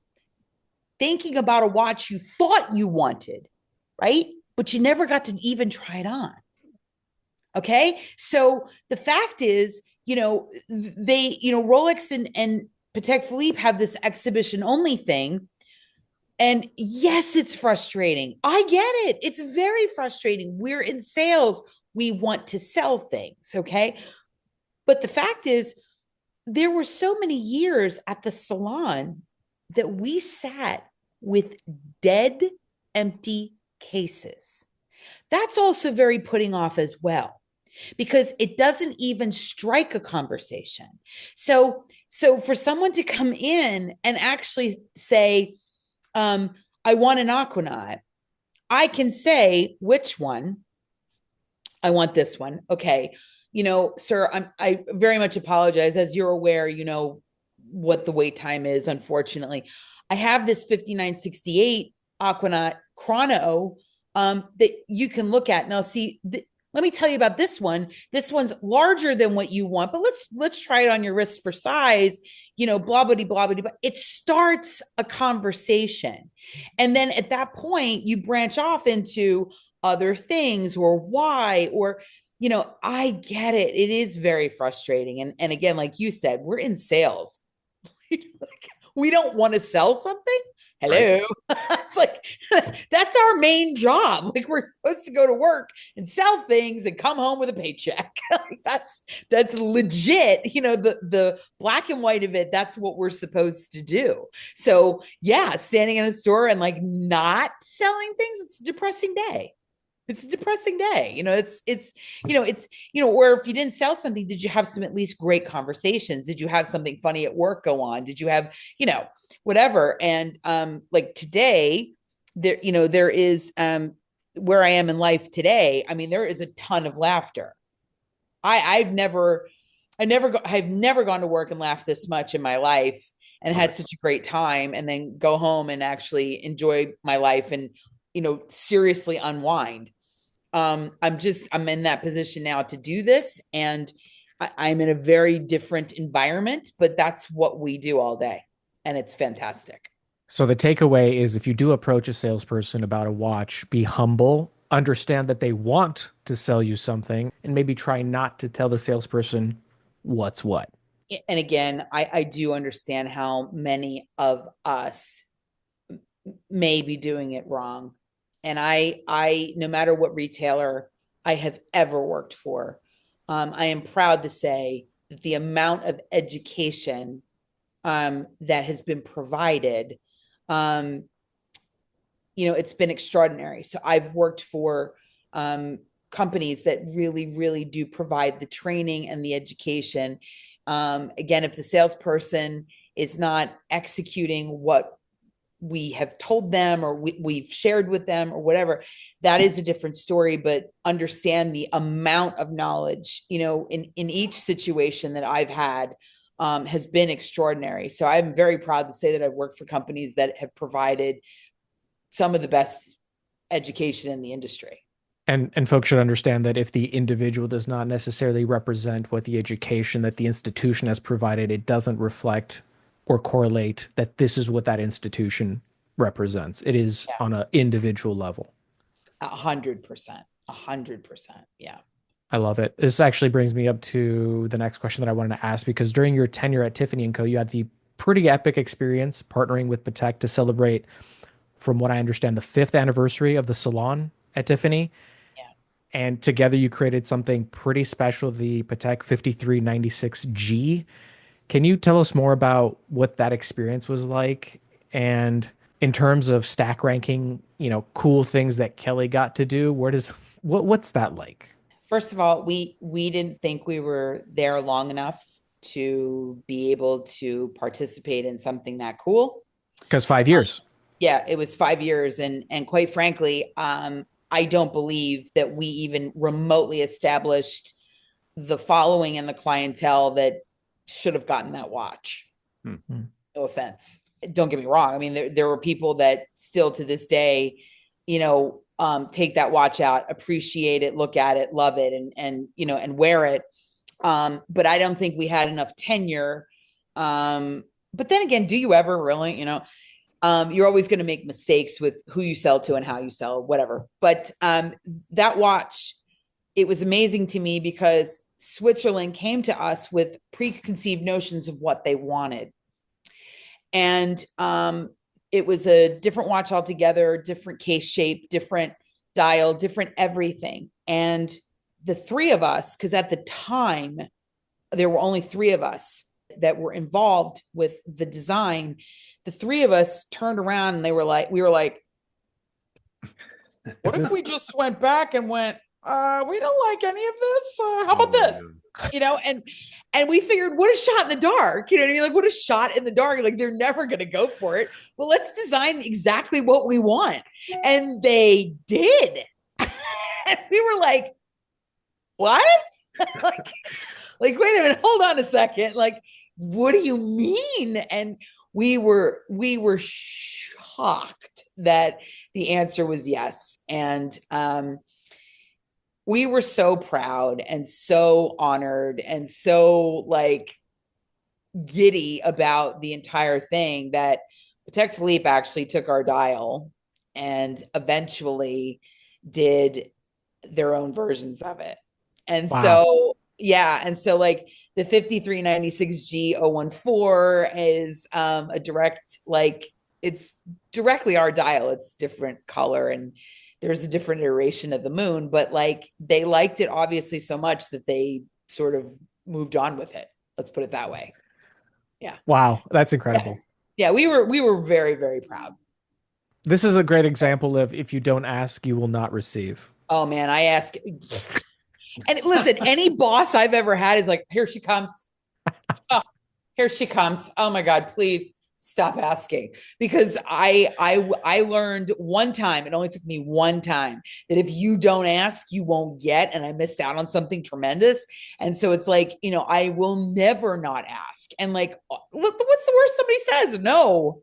B: thinking about a watch you thought you wanted, right? But you never got to even try it on. Okay. So the fact is, Rolex and Patek Philippe have this exhibition only thing. And yes, it's frustrating. I get it. It's very frustrating. We're in sales. We want to sell things. Okay. But the fact is, there were so many years at the salon that we sat with dead, empty cases. That's also very putting off as well, because it doesn't even strike a conversation. So for someone to come in and actually say, I want an Aquanaut, I can say which one. I want this one. Okay. Sir, I very much apologize. As you're aware, what the wait time is, unfortunately. I have this 5968 Aquanaut Chrono that you can look at. Now, see, let me tell you about this one. This one's larger than what you want, but let's try it on your wrist for size, blah, blah, blah, blah, blah. It starts a conversation. And then at that point, you branch off into other things or why, or, I get it. It is very frustrating. And again, like you said, we're in sales. We don't want to sell something. Hello. Right. It's like, that's our main job. Like, we're supposed to go to work and sell things and come home with a paycheck. That's legit. The black and white of it, that's what we're supposed to do. So yeah, standing in a store and like not selling things, it's a depressing day. It's a depressing day. Or if you didn't sell something, did you have some at least great conversations? Did you have something funny at work go on? Did you have, whatever? And like today, there is where I am in life today. I mean, there is a ton of laughter. I've never gone to work and laughed this much in my life and had such a great time, and then go home and actually enjoy my life and, seriously unwind. I'm in that position now to do this, and I'm in a very different environment, but that's what we do all day. And it's fantastic.
A: So the takeaway is, if you do approach a salesperson about a watch, be humble, understand that they want to sell you something, and maybe try not to tell the salesperson what's what.
B: And again, I do understand how many of us may be doing it wrong. And I no matter what retailer I have ever worked for, I am proud to say that the amount of education that has been provided, it's been extraordinary. So I've worked for companies that really, really do provide the training and the education. Again, if the salesperson is not executing what we have told them or we've shared with them or whatever, that is a different story. But understand the amount of knowledge, in each situation that I've had has been extraordinary. So I'm very proud to say that I've worked for companies that have provided some of the best education in the industry.
A: And folks should understand that if the individual does not necessarily represent what the education that the institution has provided, it doesn't reflect or correlate that this is what that institution represents. It is on an individual level.
B: 100%. 100%. Yeah.
A: I love it. This actually brings me up to the next question that I wanted to ask, because during your tenure at Tiffany Co, you had the pretty epic experience partnering with Patek to celebrate, from what I understand, the 5th anniversary of the Salon at Tiffany.
B: Yeah.
A: And together you created something pretty special, the Patek 5396G. Can you tell us more about what that experience was like? And in terms of stack ranking, cool things that Kelly got to do, what's that like?
B: First of all, we didn't think we were there long enough to be able to participate in something that cool.
A: Because 5 years.
B: Yeah, it was 5 years. And quite frankly, I don't believe that we even remotely established the following and the clientele that should have gotten that watch.
A: Mm-hmm.
B: No offense. Don't get me wrong. I mean, there were people that still to this day, take that watch out, appreciate it, look at it, love it, and wear it. But I don't think we had enough tenure. But then again, do you ever really, you're always going to make mistakes with who you sell to and how you sell, whatever. But that watch, it was amazing to me because Switzerland came to us with preconceived notions of what they wanted. And it was a different watch altogether, different case shape, different dial, different everything. And the three of us, because at the time, there were only 3 of us that were involved with the design. The 3 of us turned around and we were like, what if we just went back and went, we don't like any of this. How about this? And we figured, what a shot in the dark. You know what I mean? Like, what a shot in the dark. Like, they're never going to go for it. Well, let's design exactly what we want. And they did. And we were like, what? like, wait a minute, hold on a second. Like, what do you mean? And we were shocked that the answer was yes. And we were so proud and so honored and so giddy about the entire thing that Patek Philippe actually took our dial and eventually did their own versions of it. And
A: wow.
B: So, yeah. And so the 5396G014 is a direct, it's directly our dial. It's different color and there's a different iteration of the moon, but they liked it obviously so much that they sort of moved on with it. Let's put it that way. Yeah.
A: Wow. That's incredible.
B: Yeah. We were very, very proud.
A: This is a great example of, if you don't ask, you will not receive.
B: Oh man, I ask. And listen, any boss I've ever had is like, here she comes. Oh, here she comes. Oh my God, please stop asking. Because I learned one time, it only took me one time, that if you don't ask, you won't get. And I missed out on something tremendous. And so it's like, I will never not ask. And like, what's the worst somebody says? No.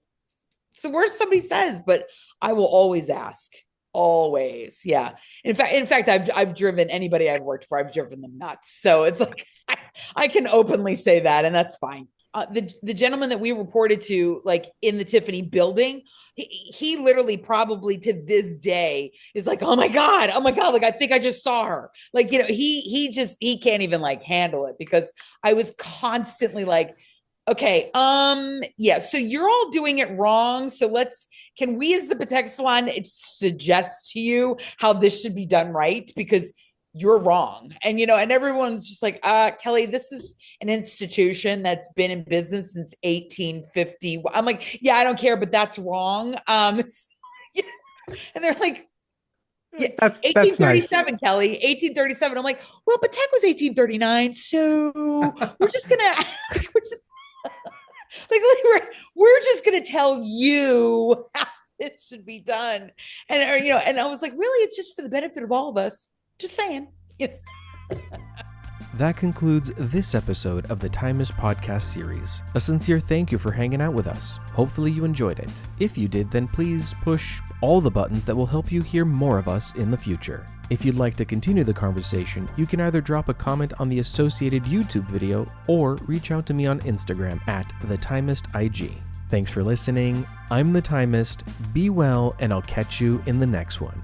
B: It's the worst somebody says, but I will always ask. Always. Yeah. In fact, I've driven anybody I've worked for, I've driven them nuts. So it's like, I can openly say that, and that's fine. The gentleman that we reported to, like in the Tiffany building, he literally probably to this day is like, oh my God, like I think I just saw her. Like, he can't even like handle it, because I was constantly like, okay, yeah, so you're all doing it wrong. So can we as the Patek Salon suggest to you how this should be done right? Because you're wrong. And, and everyone's just like, Kelly, this is an institution that's been in business since 1850. I'm like, yeah, I don't care, but that's wrong. And they're like, yeah,
A: That's
B: 1837,
A: nice.
B: Kelly, 1837. I'm like, well, Patek was 1839. So we're just like we're just gonna tell you how this should be done. And and I was like, really, it's just for the benefit of all of us. Just saying.
A: That concludes this episode of the Timist Podcast Series. A sincere thank you for hanging out with us. Hopefully you enjoyed it. If you did, then please push all the buttons that will help you hear more of us in the future. If you'd like to continue the conversation, you can either drop a comment on the associated YouTube video or reach out to me on Instagram at TheTimistIG. Thanks for listening. I'm The Timist. Be well, and I'll catch you in the next one.